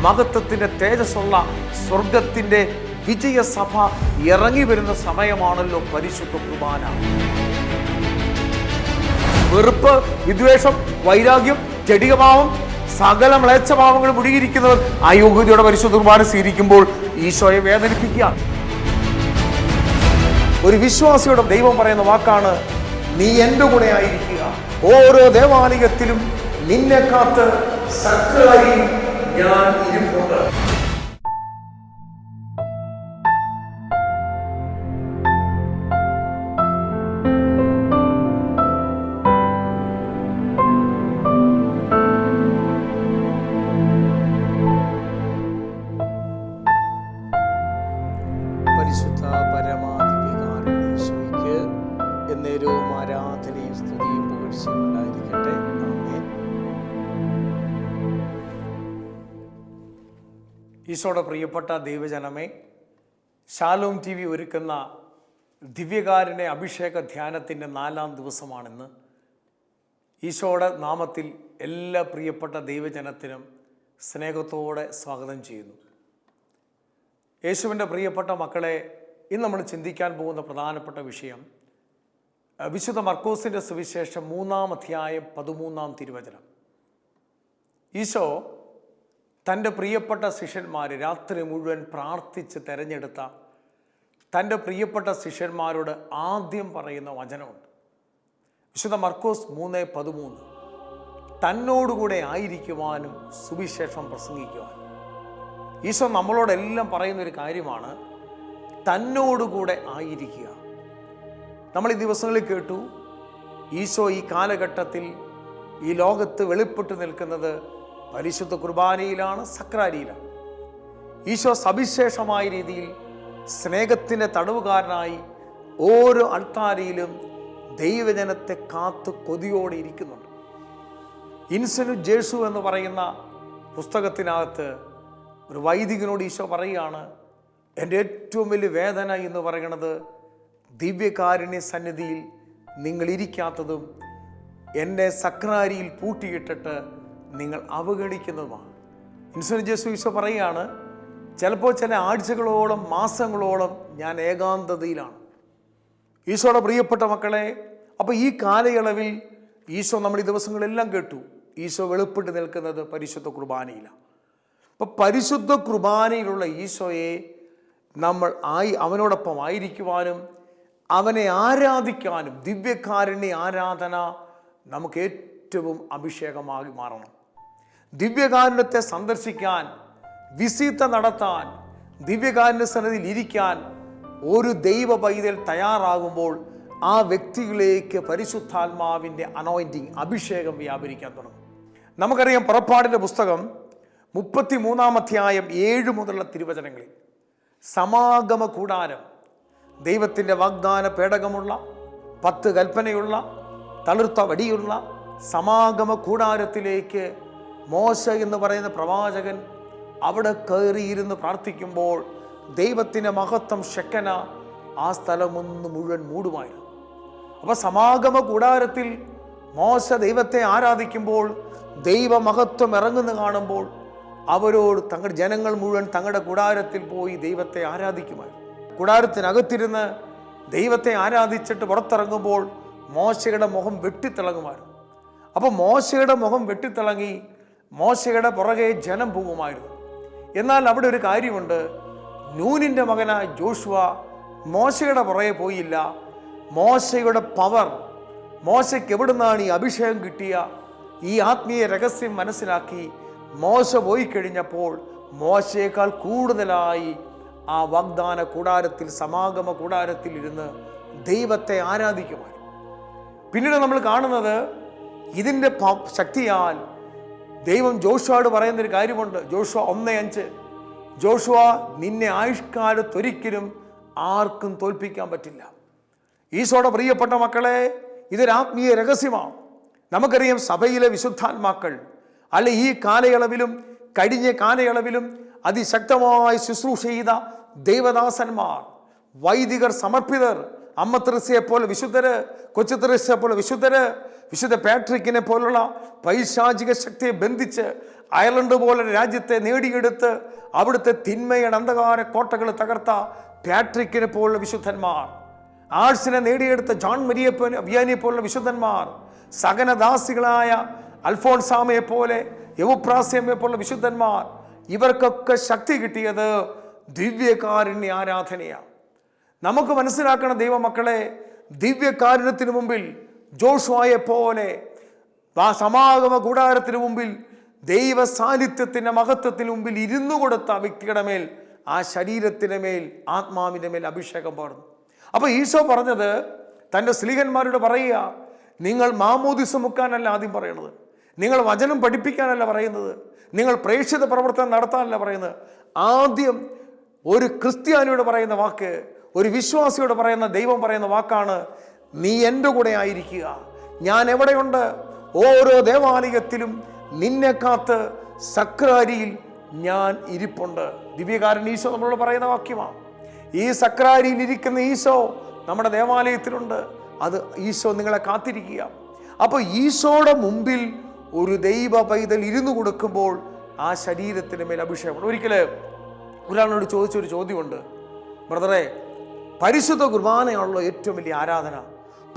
മഹത്വത്തിൻ്റെ തേജസ്സുള്ള സ്വർഗത്തിൻ്റെ വിജയസഭ ഇറങ്ങി വരുന്ന സമയമാണല്ലോ പരിശുദ്ധ കുർബാന. വെറുപ്പ്, വിദ്വേഷം, വൈരാഗ്യം, ജഡികഭാവം, സകല മ്ലേച്ഛഭാവങ്ങളും മുഴുകിയിരിക്കുന്നവർ അയോഗ്യതയോടെ പരിശുദ്ധ കുർബാന സ്വീകരിക്കുമ്പോൾ ഈശോയെ വേദനിപ്പിക്കുകയാണ്. ഒരു വിശ്വാസിയുടെ ദൈവം പറയുന്ന വാക്കാണ്, നീ എൻ്റെ കൂടെ ആയിരിക്കുക, ഓരോ ദേവാലയത്തിലും നിന്നെ കാത്ത് സകലമായി ഞാൻ ഇരിപ്പുണ്ട്. പരിശുദ്ധ പരമാധികാരനീശോയ്ക്ക് എന്നേരവും ആരാധനയും സ്തുതിയും പുകഴ്ചയും ഉണ്ടായിരിക്കട്ടെ. ആമേൻ. ഈശോയുടെ പ്രിയപ്പെട്ട ദൈവജനമേ, ശാലോം TV ഒരുക്കുന്ന ദിവ്യകാരുണ്യ അഭിഷേക ധ്യാനത്തിൻ്റെ 4-ാം ദിവസമാണിന്ന്. ഈശോയുടെ നാമത്തിൽ എല്ലാ പ്രിയപ്പെട്ട ദൈവജനത്തിനും സ്നേഹത്തോടെ സ്വാഗതം ചെയ്യുന്നു. യേശുവിൻ്റെ പ്രിയപ്പെട്ട മക്കളെ, ഇന്ന് നമ്മൾ ചിന്തിക്കാൻ പോകുന്ന പ്രധാനപ്പെട്ട വിഷയം വിശുദ്ധ മർക്കോസിൻ്റെ സുവിശേഷം 3-ാം അധ്യായം 13-ാം തിരുവചനം. ഈശോ തൻ്റെ പ്രിയപ്പെട്ട ശിഷ്യന്മാർ രാത്രി മുഴുവൻ പ്രാർത്ഥിച്ച് തിരഞ്ഞെടുത്ത തൻ്റെ പ്രിയപ്പെട്ട ശിഷ്യന്മാരോട് ആദ്യം പറയുന്ന വചനമുണ്ട്. വിശുദ്ധ മർക്കോസ് 3:13, തന്നോടുകൂടെ ആയിരിക്കുവാനും സുവിശേഷം പ്രസംഗിക്കുവാനും. ഈശോ നമ്മളോടെല്ലാം പറയുന്നൊരു കാര്യമാണ്, തന്നോടുകൂടെ ആയിരിക്കുക. നമ്മൾ ഈ ദിവസങ്ങളിൽ കേട്ടു, ഈശോ ഈ കാലഘട്ടത്തിൽ ഈ ലോകത്ത് വെളിപ്പെട്ട് നിൽക്കുന്നത് പരിശുദ്ധ കുർബാനയിലാണ്, സക്രാരിയിലാണ്. ഈശോ സവിശേഷമായ രീതിയിൽ സ്നേഹത്തിൻ്റെ തടവുകാരനായി ഓരോ അൾത്താരയിലും ദൈവജനത്തെ കാത്തു കൊതിയോടെ ഇരിക്കുന്നുണ്ട്. ഇൻസനു ജേഷു എന്ന് പറയുന്ന പുസ്തകത്തിനകത്ത് ഒരു വൈദികനോട് ഈശോ പറയുകയാണ്, എൻ്റെ ഏറ്റവും വലിയ വേദന എന്ന് പറയുന്നത് ദിവ്യകാരുണ്യ സന്നിധിയിൽ നിങ്ങളിരിക്കാത്തതും എന്നെ സക്രാരിയിൽ പൂട്ടിയിട്ടിട്ട് നിങ്ങൾ അവഗണിക്കുന്നതുമാണ്. ഇൻസനു ജേഷു ഈശോ പറയുകയാണ്, ചിലപ്പോൾ ചില ആഴ്ചകളോളം മാസങ്ങളോളം ഞാൻ ഏകാന്തതയിലാണ്. ഈശോയുടെ പ്രിയപ്പെട്ട മക്കളെ, അപ്പോൾ ഈ കാലയളവിൽ ഈശോ നമ്മൾ ഈ ദിവസങ്ങളെല്ലാം കേട്ടു, ഈശോ വെളിപ്പെട്ട് നിൽക്കുന്നത് പരിശുദ്ധ കുർബാനയിലാണ്. അപ്പോൾ പരിശുദ്ധ കുർബാനയിലുള്ള ഈശോയെ നമ്മൾ അവനോടൊപ്പം ആയിരിക്കുവാനും അവനെ ആരാധിക്കാനും ദിവ്യകാരുണ്യ ആരാധന നമുക്ക് ഏറ്റവും അഭിഷേകമായി മാറണം. ദിവ്യകാരുണ്യത്തെ സന്ദർശിക്കാൻ, വിസിത നടത്താൻ, ദിവ്യകാരുണ്യ സന്നിധിയിൽ ഇരിക്കാൻ ഒരു ദൈവ പൈതൽ തയ്യാറാകുമ്പോൾ ആ വ്യക്തികളിലേക്ക് പരിശുദ്ധാത്മാവിൻ്റെ അനോയിൻറ്റിങ്, അഭിഷേകം വ്യാപരിക്കാൻ തുടങ്ങും. നമുക്കറിയാം, പുറപ്പാടിൻ്റെ പുസ്തകം 33-ാം അധ്യായം 7 മുതലുള്ള തിരുവചനങ്ങളിൽ സമാഗമ കൂടാരം, ദൈവത്തിൻ്റെ വാഗ്ദാന പേടകമുള്ള 10 കൽപ്പനയുള്ള തളിർത്ത വടിയുള്ള സമാഗമ കൂടാരത്തിലേക്ക് മോശ എന്ന് പറയുന്ന പ്രവാചകൻ അവിടെ കയറിയിരുന്ന് പ്രാർത്ഥിക്കുമ്പോൾ ദൈവത്തിൻ്റെ മഹത്വം ശെക്കന ആ സ്ഥലമൊന്ന് മുഴുവൻ മൂടുമായിരുന്നു. അപ്പോൾ സമാഗമ കൂടാരത്തിൽ മോശ ദൈവത്തെ ആരാധിക്കുമ്പോൾ ദൈവമഹത്വം ഇറങ്ങുന്ന കാണുമ്പോൾ അവരോട് തങ്ങളുടെ ജനങ്ങൾ മുഴുവൻ തങ്ങളുടെ കൂടാരത്തിൽ പോയി ദൈവത്തെ ആരാധിക്കുമായിരുന്നു. കൂടാരത്തിനകത്തിരുന്ന് ദൈവത്തെ ആരാധിച്ചിട്ട് പുറത്തിറങ്ങുമ്പോൾ മോശയുടെ മുഖം വെട്ടിത്തിളങ്ങുമായിരുന്നു. അപ്പോൾ മോശയുടെ മുഖം വെട്ടിത്തിളങ്ങി മോശയുടെ പുറകെ ജനം പോകുമായിരുന്നു. എന്നാൽ അവിടെ ഒരു കാര്യമുണ്ട്, നൂനിൻ്റെ മകനായ ജോഷുവ മോശയുടെ പുറകെ പോയില്ല. മോശയുടെ പവർ, മോശയ്ക്ക് എവിടുന്നാണ് ഈ അഭിഷേകം കിട്ടിയ ഈ ആത്മീയ രഹസ്യം മനസ്സിലാക്കി മോശ പോയി കഴിഞ്ഞപ്പോൾ മോശയേക്കാൾ കൂടുതലായി ആ വാഗ്ദാന കൂടാരത്തിൽ, സമാഗമ കൂടാരത്തിൽ ഇരുന്ന് ദൈവത്തെ ആരാധിക്കുമായിരുന്നു. പിന്നീട് നമ്മൾ കാണുന്നത് ഇതിൻ്റെ ശക്തിയാൽ ദൈവം ജോഷുവയോട് പറയുന്നൊരു കാര്യമുണ്ട്. ജോഷുവ 1:5, ജോഷുവ നിന്നെ ആയുഷ്കാലത്തൊരിക്കലും ആർക്കും തോൽപ്പിക്കാൻ പറ്റില്ല. ഈശോയുടെ പ്രിയപ്പെട്ട മക്കളെ, ഇതൊരു ആത്മീയ രഹസ്യമാണ്. നമുക്കറിയാം, സഭയിലെ വിശുദ്ധാത്മാക്കൾ അല്ലെ ഈ കാലയളവിലും കഴിഞ്ഞ കാലയളവിലും അതിശക്തമായി ശുശ്രൂഷ ചെയ്ത ദൈവദാസന്മാർ, വൈദികർ, സമർപ്പിതർ, അമ്മ തെരേസയെ പോലെ വിശുദ്ധര്, കൊച്ചു തെരേസയെ പോലെ വിശുദ്ധര്, വിശുദ്ധ പാട്രിക്കിനെ പോലുള്ള പൈശാചിക ശക്തിയെ ബന്ധിച്ച് അയർലൻഡ് പോലെ രാജ്യത്തെ നേടിയെടുത്ത് അവിടുത്തെ തിന്മയുടെ അന്ധകാര കോട്ടകൾ തകർത്ത പാട്രിക്കിനെ പോലുള്ള വിശുദ്ധന്മാർ, ആഴ്സിനെ നേടിയെടുത്ത ജോൺ മരിയ വിയാനിയെ പോലുള്ള വിശുദ്ധന്മാർ, സകനദാസികളായ അൽഫോൺസാമയെ പോലെ യവുപ്രാസ്യമയെ പോലുള്ള വിശുദ്ധന്മാർ, ഇവർക്കൊക്കെ ശക്തി കിട്ടിയത് ദിവ്യകാരുണ്യ ആരാധനയാണ്. നമുക്ക് മനസ്സിലാക്കണം ദൈവമക്കളെ, ദിവ്യകാരുണ്യത്തിന് മുമ്പിൽ ജോഷുവയെ പോലെ സമാഗമ കൂടാരത്തിന് മുമ്പിൽ ദൈവ സാന്നിധ്യത്തിൻ്റെ മഹത്വത്തിന് മുമ്പിൽ ഇരുന്നു കൊടുത്ത വ്യക്തിയുടെ മേൽ, ആ ശരീരത്തിൻ്റെ മേൽ, ആത്മാവിൻ്റെ മേൽ അഭിഷേകം പകർന്നു. അപ്പോൾ ഈശോ പറഞ്ഞത് തൻ്റെ സ്ലീഹന്മാരോട് പറയുക, നിങ്ങൾ മാമോദിസ മുക്കാനല്ല ആദ്യം പറയണത്, നിങ്ങൾ വചനം പഠിപ്പിക്കാനല്ല പറയുന്നത്, നിങ്ങൾ പ്രേക്ഷിത പ്രവർത്തനം നടത്താനല്ല പറയുന്നത്. ആദ്യം ഒരു ക്രിസ്ത്യാനിയോട് പറയുന്ന വാക്ക്, ഒരു വിശ്വാസിയോട് പറയുന്ന ദൈവം പറയുന്ന വാക്കാണ്, നീ എൻ്റെ കൂടെ ആയിരിക്കുക. ഞാൻ എവിടെയുണ്ട്? ഓരോ ദേവാലയത്തിലും നിന്നെ കാത്ത് സക്രാരിയിൽ ഞാൻ ഇരിപ്പുണ്ട്. ദിവ്യകാരൻ ഈശോ നമ്മളോട് പറയുന്ന വാക്യമാണ്. ഈ സക്രാരിയിൽ ഇരിക്കുന്ന ഈശോ നമ്മുടെ ദേവാലയത്തിലുണ്ട്. അത് ഈശോ നിങ്ങളെ കാത്തിരിക്കുക. അപ്പോൾ ഈശോയുടെ മുമ്പിൽ ഒരു ദൈവ പൈതൽ ഇരുന്നു കൊടുക്കുമ്പോൾ ആ ശരീരത്തിന് മേൽ അഭിഷേകമാണ്. ഒരിക്കൽ ഒരാളോട് ചോദിച്ചൊരു ചോദ്യമുണ്ട്, ബ്രദറെ, പരിശുദ്ധ കുർബാനയാണല്ലോ ഏറ്റവും വലിയ ആരാധന,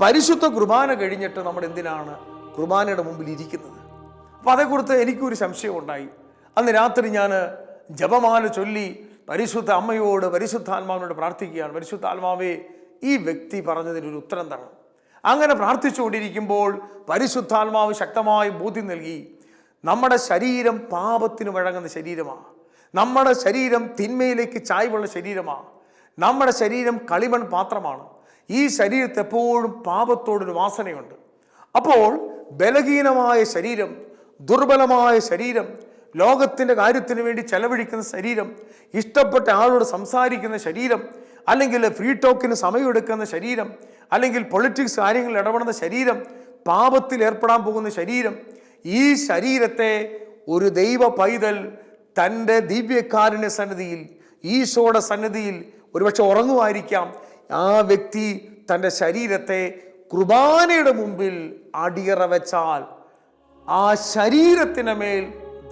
പരിശുദ്ധ കുർബാന കഴിഞ്ഞിട്ട് നമ്മൾ എന്തിനാണ് കുർബാനയുടെ മുമ്പിൽ ഇരിക്കുന്നത്? അപ്പോൾ അതേക്കുറിച്ച് എനിക്കൊരു സംശയം ഉണ്ടായി. അന്ന് രാത്രി ഞാൻ ജപമാല ചൊല്ലി പരിശുദ്ധ അമ്മയോട്, പരിശുദ്ധാത്മാവിനോട് പ്രാർത്ഥിക്കുകയാണ്, പരിശുദ്ധാത്മാവേ, ഈ വ്യക്തി പറഞ്ഞതിനൊരു ഉത്തരം തരണം. അങ്ങനെ പ്രാർത്ഥിച്ചുകൊണ്ടിരിക്കുമ്പോൾ പരിശുദ്ധാത്മാവ് ശക്തമായി ബോധ്യം നൽകി, നമ്മുടെ ശരീരം പാപത്തിന് വഴങ്ങുന്ന ശരീരമാണ്, നമ്മുടെ ശരീരം തിന്മയിലേക്ക് ചായ്വുള്ള ശരീരമാണ്, നമ്മുടെ ശരീരം കളിമൺ പാത്രമാണ്. ഈ ശരീരത്തിൽ എപ്പോഴും പാപത്തോടൊരു വാസനയുണ്ട്. അപ്പോൾ ബലഹീനമായ ശരീരം, ദുർബലമായ ശരീരം, ലോകത്തിൻ്റെ കാര്യത്തിന് വേണ്ടി ചെലവഴിക്കുന്ന ശരീരം, ഇഷ്ടപ്പെട്ട ആളോട് സംസാരിക്കുന്ന ശരീരം, അല്ലെങ്കിൽ ഫ്രീ ടോക്കിന് സമയമെടുക്കുന്ന ശരീരം, അല്ലെങ്കിൽ പൊളിറ്റിക്സ് കാര്യങ്ങളിൽ ഇടപെടുന്ന ശരീരം, പാപത്തിൽ ഏർപ്പെടാൻ പോകുന്ന ശരീരം, ഈ ശരീരത്തെ ഒരു ദൈവ പൈതൽ തൻ്റെ ദിവ്യകാരുണ്യ സന്നിധിയിൽ, ഈശോയുടെ സന്നിധിയിൽ ഒരുപക്ഷെ ഉറങ്ങുമായിരിക്കാം. ആ വ്യക്തി തൻ്റെ ശരീരത്തെ കുർബാനയുടെ മുമ്പിൽ അടിയറ വെച്ചാൽ ആ ശരീരത്തിന് മേൽ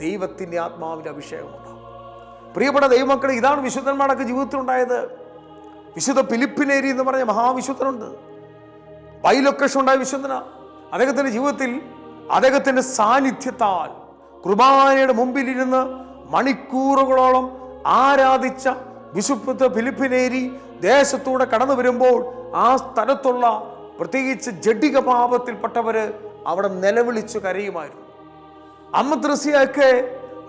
ദൈവത്തിൻ്റെ ആത്മാവിൻ്റെ അഭിഷേകമുണ്ടാകും. പ്രിയപ്പെട്ട ദൈവമക്കളെ, ഇതാണ് വിശുദ്ധന്മാരുടെ ജീവിതത്തിൽ ഉണ്ടായത്. വിശുദ്ധ ഫിലിപ്പിനേരി എന്ന് പറഞ്ഞ മഹാവിശുദ്ധനുണ്ട്, ബൈലൊക്കേഷൻ ഉണ്ടായ വിശുദ്ധന. അദ്ദേഹത്തിൻ്റെ ജീവിതത്തിൽ അദ്ദേഹത്തിൻ്റെ സാന്നിധ്യത്താൽ കുർബാനയുടെ മുമ്പിലിരുന്ന് മണിക്കൂറുകളോളം ആരാധിച്ച വിശുദ്ധ ഫിലിപ്പിനേരി ദേശത്തൂടെ കടന്നു വരുമ്പോൾ ആ സ്ഥലത്തുള്ള പ്രത്യേകിച്ച് ജഡിക പാപത്തിൽപ്പെട്ടവർ അവിടെ നിലവിളിച്ചു കരയുമായിരുന്നു. അമ്മദ്രസിയൊക്കെ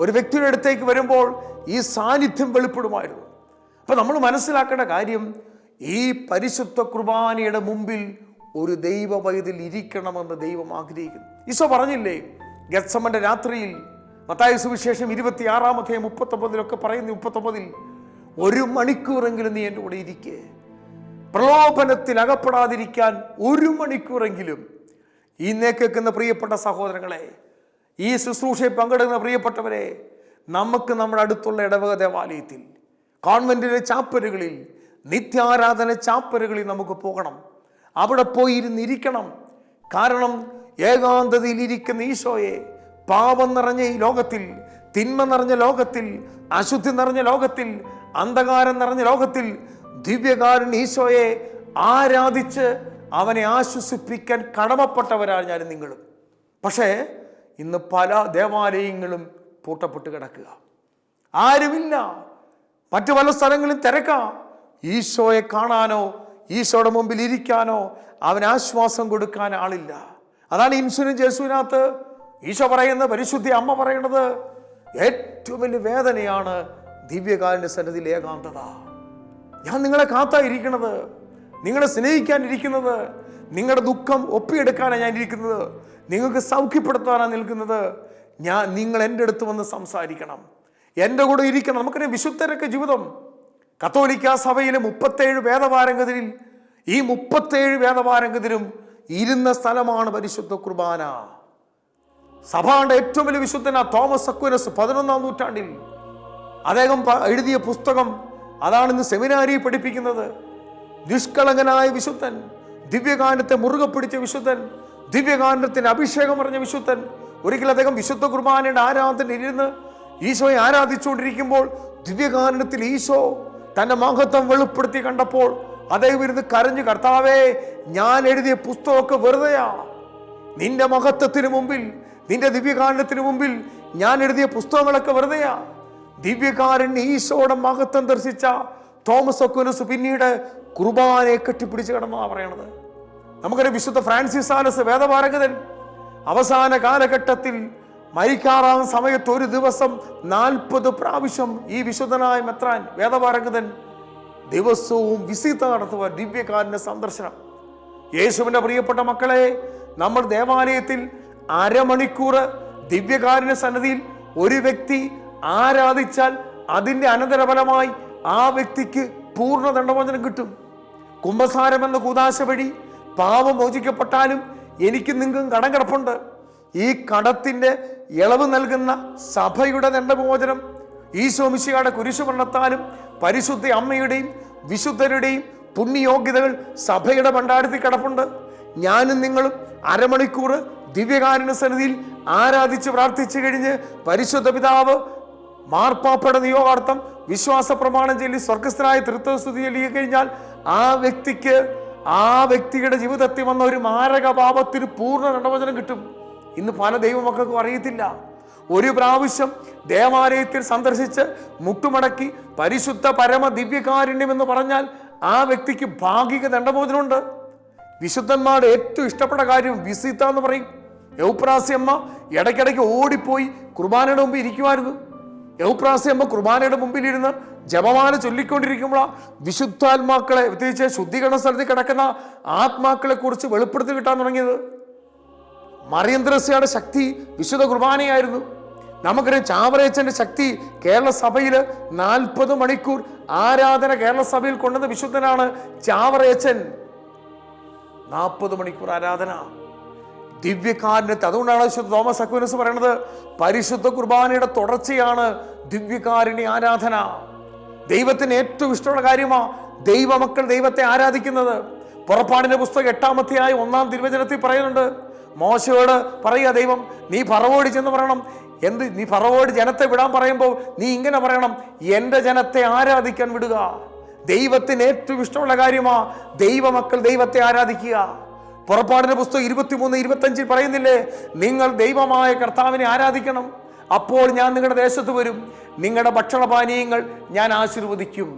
ഒരു വ്യക്തിയുടെ അടുത്തേക്ക് വരുമ്പോൾ ഈ സാന്നിധ്യം വെളിപ്പെടുമായിരുന്നു. അപ്പം നമ്മൾ മനസ്സിലാക്കേണ്ട കാര്യം, ഈ പരിശുദ്ധ കുർബാനയുടെ മുമ്പിൽ ഒരു ദൈവ പൈതൽ ഇരിക്കണമെന്ന് ദൈവം ആഗ്രഹിക്കുന്നു. ഈശോ പറഞ്ഞില്ലേ ഗെത്സമന്റെ രാത്രിയിൽ, മത്തായി സുവിശേഷം 26 39 പറയുന്നു, 39 1 മണിക്കൂറെങ്കിലും നീ എൻ്റെ കൂടെ ഇരിക്കേ. പ്രലോഭനത്തിൽ അകപ്പെടാതിരിക്കാൻ 1 മണിക്കൂറെങ്കിലും. ഇന്നേ കേൾക്കുന്ന പ്രിയപ്പെട്ട സഹോദരങ്ങളെ, ഈ ശുശ്രൂഷയിൽ പങ്കെടുക്കുന്ന പ്രിയപ്പെട്ടവരെ, നമുക്ക് നമ്മുടെ അടുത്തുള്ള ഇടവക ദേവാലയത്തിൽ, കോൺവെന്റിലെ ചാപ്പലുകളിൽ, നിത്യാരാധന ചാപ്പലുകളിൽ നമുക്ക് പോകണം. അവിടെ പോയി ഇരുന്നിരിക്കണം. കാരണം ഏകാന്തതയിൽ ഇരിക്കുന്ന ഈശോയെ, പാപം നിറഞ്ഞ ഈ ലോകത്തിൽ, തിന്മ നിറഞ്ഞ ലോകത്തിൽ, അശുദ്ധി നിറഞ്ഞ ലോകത്തിൽ, അന്ധകാരം നിറഞ്ഞ ലോകത്തിൽ ദിവ്യകാരുണ്യ ഈശോയെ ആരാധിച്ച് അവനെ ആശ്വസിപ്പിക്കാൻ കടമപ്പെട്ടവരാണ് ഞാനും നിങ്ങളും. പക്ഷേ ഇന്ന് പല ദേവാലയങ്ങളും പൂട്ടപ്പെട്ട് കിടക്കുക, ആരുമില്ല. മറ്റു പല സ്ഥലങ്ങളിൽ തിരക്കാം. ഈശോയെ കാണാനോ ഈശോയുടെ മുമ്പിൽ ഇരിക്കാനോ അവന് ആശ്വാസം കൊടുക്കാൻ ആളില്ല. അതാണ് ഇൻസുലിൻ യേശുവിനകത്ത് ഈശോ പറയുന്ന, പരിശുദ്ധി അമ്മ പറയുന്നത്, ഏറ്റവും വലിയ വേദനയാണ് ദിവ്യകാരുണ്യ സന്നിധിയിൽ ഏകാന്തത. ഞാൻ നിങ്ങളെ കാത്തായിരിക്കുന്നത്, നിങ്ങളെ സ്നേഹിക്കാനിരിക്കുന്നത്, നിങ്ങളുടെ ദുഃഖം ഒപ്പിയെടുക്കാനാണ് ഞാൻ ഇരിക്കുന്നത്, നിങ്ങൾക്ക് സൗഖ്യപ്പെടുത്താനാണ് നിൽക്കുന്നത്. നിങ്ങൾ എൻ്റെ അടുത്ത് വന്ന് സംസാരിക്കണം, എൻ്റെ കൂടെ ഇരിക്കണം. നമുക്കറിയാം വിശുദ്ധരൊക്കെ ജീവിതം. കത്തോലിക്ക സഭയിലെ 37 വേദപാരംഗതരിൽ ഈ 37 വേദപാരംഗതരും ഇരുന്ന സ്ഥലമാണ് പരിശുദ്ധ കുർബാന. സഭയുടെ ഏറ്റവും വലിയ വിശുദ്ധന തോമസ് അക്വിനസ് 11-ാം നൂറ്റാണ്ടിൽ അദ്ദേഹം എഴുതിയ പുസ്തകം അതാണ് ഇന്ന് സെമിനാരി പഠിപ്പിക്കുന്നത്. നിഷ്കളങ്കനായ വിശുദ്ധൻ, ദിവ്യകാരുണ്യത്തെ മുറുകെ പിടിച്ച വിശുദ്ധൻ, ദിവ്യകാരുണ്യത്തിന് അഭിഷേകം പറഞ്ഞ വിശുദ്ധൻ, ഒരിക്കൽ അദ്ദേഹം വിശുദ്ധ കുർബാനയുടെ ആരാധനയിൽ ഇരുന്ന് ഈശോയെ ആരാധിച്ചുകൊണ്ടിരിക്കുമ്പോൾ ദിവ്യകാരുണ്യത്തിൽ ഈശോ തന്റെ മഹത്വം വെളിപ്പെടുത്തി കണ്ടപ്പോൾ അദ്ദേഹം ഇരുന്ന് കരഞ്ഞു, കർത്താവേ, ഞാൻ എഴുതിയ പുസ്തകമൊക്കെ വെറുതെയാ. നിന്റെ മഹത്വത്തിന് മുമ്പിൽ, നിന്റെ ദിവ്യകാരുണ്യത്തിന് മുമ്പിൽ ഞാൻ എഴുതിയ പുസ്തകങ്ങളൊക്കെ വെറുതെയാ. ദിവ്യകാരുണ്യ ഈശോയുടെ മഹത്വം ദർശിച്ച തോമസ് അക്വീനസ് പിന്നീട് കുർബാനയെ കെട്ടിപ്പിടിച്ച് കിടന്നതാണ് പറയണത്. നമുക്കൊരു വിശുദ്ധ ഫ്രാൻസിസ് സാലസ് വേദപാരംഗതൻ അവസാന കാലഘട്ടത്തിൽ മരിക്കാറാവുന്ന സമയത്ത് ഒരു ദിവസം 40 പ്രാവശ്യം ഈ വിശുദ്ധനായ മെത്രാൻ വേദപാരംഗതൻ ദിവസവും വിസിത നടത്തുക, ദിവ്യകാരുണ്യ സന്ദർശനം. യേശുവിന്റെ പ്രിയപ്പെട്ട മക്കളെ, നമ്മൾ ദേവാലയത്തിൽ അരമണിക്കൂർ ദിവ്യകാരുണ്യ സന്നിധിയിൽ ഒരു വ്യക്തി ആരാധിച്ചാൽ അതിൻ്റെ അനന്തരഫലമായി ആ വ്യക്തിക്ക് പൂർണ്ണ ദണ്ഡമോചനം കിട്ടും. കുംഭസാരം എന്ന കൂദാശ വഴി പാപം മോചിക്കപ്പെട്ടാലും എനിക്ക് നിങ്ങൾക്കും കടം കിടപ്പുണ്ട്. ഈ കടത്തിന്റെ ഇളവ് നൽകുന്ന സഭയുടെ ദണ്ഡമോചനം ഈശോ മിശിഹായുടെ കുരിശുമരണത്താലും പരിശുദ്ധ അമ്മയുടെയും വിശുദ്ധരുടെയും പുണ്യയോഗ്യതകൾ സഭയുടെ ഭണ്ഡാരത്തിൽ കിടപ്പുണ്ട്. ഞാനും നിങ്ങളും അരമണിക്കൂർ ദിവ്യകാരുണ്യ സന്നിധിയിൽ ആരാധിച്ച് പ്രാർത്ഥിച്ചു കഴിഞ്ഞ് പരിശുദ്ധ പിതാവ് മാർപ്പാപ്പയുടെ നിയോഗാർത്ഥം വിശ്വാസ പ്രമാണം ചൊല്ലി സ്വർഗസ്ഥനായ തൃത്വസ്തുതി ചൊല്ലി കഴിഞ്ഞാൽ ആ വ്യക്തിയുടെ ജീവിതത്തിൽ വന്ന ഒരു മാരക പാപത്തിന് പൂർണ്ണ ദണ്ഡമോചനം കിട്ടും. ഇന്ന് പല ദൈവമക്കൾക്കും അറിയത്തില്ല. ഒരു പ്രാവശ്യം ദേവാലയത്തിൽ സന്ദർശിച്ച് മുട്ടുമടക്കി പരിശുദ്ധ പരമ ദിവ്യകാരുണ്യം എന്ന് പറഞ്ഞാൽ ആ വ്യക്തിക്ക് ഭാഗിക ദണ്ഡമോചനമുണ്ട്. വിശുദ്ധന്മാരുടെ ഏറ്റവും ഇഷ്ടപ്പെട്ട കാര്യം വിസിത എന്ന് പറയും. യൗപ്രാസ്യമ്മ ഇടയ്ക്കിടയ്ക്ക് ഓടിപ്പോയി കുർബാനയുടെ മുമ്പിൽ ഇരിക്കുമായിരുന്നു. യൗപ്രാസ്യമ്മ കുർബാനയുടെ മുമ്പിലിരുന്ന് ജപമാല ചൊല്ലിക്കൊണ്ടിരിക്കുമ്പോൾ വിശുദ്ധാത്മാക്കളെ, പ്രത്യേകിച്ച് ശുദ്ധീകരണ സ്ഥലത്ത് കിടക്കുന്ന ആത്മാക്കളെ കുറിച്ച് വെളിപ്പെടുത്തി കിട്ടാൻ തുടങ്ങിയത്. മറിയം ത്രേസ്യയുടെ ശക്തി വിശുദ്ധ കുർബാനയായിരുന്നു. നമുക്കറിയാം ചാവറയച്ചന്റെ ശക്തി കേരള സഭയിൽ 40 മണിക്കൂർ ആരാധന കേരള സഭയിൽ കൊണ്ടുവന്ന വിശുദ്ധനാണ് ചാവറയച്ചൻ. 40 മണിക്കൂർ ആരാധന ദിവ്യകാരുണ്യത്തെ. അതുകൊണ്ടാണ് വിശുദ്ധ തോമസ് അക്വീനസ് പറയുന്നത് പരിശുദ്ധ കുർബാനയുടെ തുടർച്ചയാണ് ദിവ്യകാരുണ്യ ആരാധന. ദൈവത്തിന് ഏറ്റവും ഇഷ്ടമുള്ള കാര്യമാണ് ദൈവമക്കൾ ദൈവത്തെ ആരാധിക്കുന്നത്. പുറപ്പാടിന്റെ പുസ്തകം 8-ാം അധ്യായം 1-ാം തിരുവചനത്തിൽ പറയുന്നുണ്ട്, മോശയോട് പറയുക ദൈവം, നീ ഫറവോട് ചെന്ന് പറയണം. നീ ഫറവോട് ജനത്തെ വിടാൻ പറയുമ്പോൾ നീ ഇങ്ങനെ പറയണം, എൻ്റെ ജനത്തെ ആരാധിക്കാൻ വിടുക. ദൈവത്തിന് ഏറ്റവും ഇഷ്ടമുള്ള കാര്യമാ ദൈവമക്കൾ ദൈവത്തെ ആരാധിക്കുക. പുറപ്പാടിന്റെ പുസ്തകം 23-25 പറയുന്നില്ലേ, നിങ്ങൾ ദൈവമായ കർത്താവിനെ ആരാധിക്കണം, അപ്പോൾ ഞാൻ നിങ്ങളുടെ ദേശത്ത് വരും, നിങ്ങളുടെ ഭക്ഷണപാനീയങ്ങൾ ഞാൻ ആശീർവദിക്കും.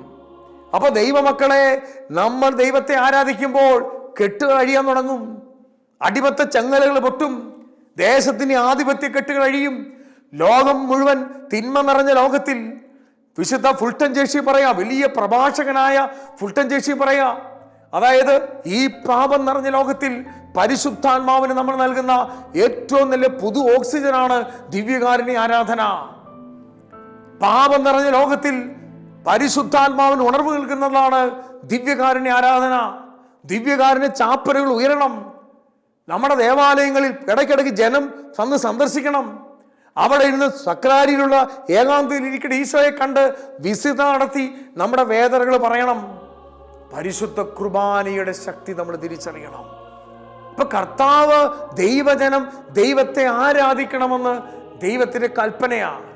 അപ്പൊ ദൈവമക്കളെ, നമ്മൾ ദൈവത്തെ ആരാധിക്കുമ്പോൾ കെട്ടുകൾ അഴിയാൻ തുടങ്ങും, അടിമത്ത ചങ്ങലകൾ പൊട്ടും, ദേശത്തിന് ആധിപത്യ കെട്ടുകൾ അഴിയും. ലോകം മുഴുവൻ തിന്മ നിറഞ്ഞ ലോകത്തിൽ വിശുദ്ധ ഫുൾട്ടൻ ജേഷി പറയാ, വലിയ പ്രഭാഷകനായ ഫുൾട്ടൻ ജേഷി പറയാ, അതായത് ഈ പാപം നിറഞ്ഞ ലോകത്തിൽ പരിശുദ്ധാത്മാവിന് നമ്മൾ നൽകുന്ന ഏറ്റവും നല്ല പുതു ഓക്സിജനാണ് ദിവ്യകാരുണ്യ ആരാധന. പാപം നിറഞ്ഞ ലോകത്തിൽ പരിശുദ്ധാത്മാവിന് ഉണർവ് നൽകുന്നതാണ് ദിവ്യകാരുണ്യ ആരാധന. ദിവ്യകാരുണ്യ ചാപ്പലുകൾ ഉയരണം. നമ്മുടെ ദേവാലയങ്ങളിൽ ഇടയ്ക്കിടയ്ക്ക് ജനം സന്ദർശിക്കണം. അവിടെ ഇരുന്ന് സക്രാരിയിലുള്ള ഏകാന്തയിൽ ഇരിക്കുന്ന ഈശോയെ കണ്ട് വിസിത നടത്തി നമ്മുടെ വേദനകൾ പറയണം. പരിശുദ്ധ കുർബാനയുടെ ശക്തി നമ്മൾ തിരിച്ചറിയണം. ഇപ്പൊ കർത്താവ് ദൈവജനം ദൈവത്തെ ആരാധിക്കണമെന്ന് ദൈവത്തിന്റെ കൽപ്പനയാണ്.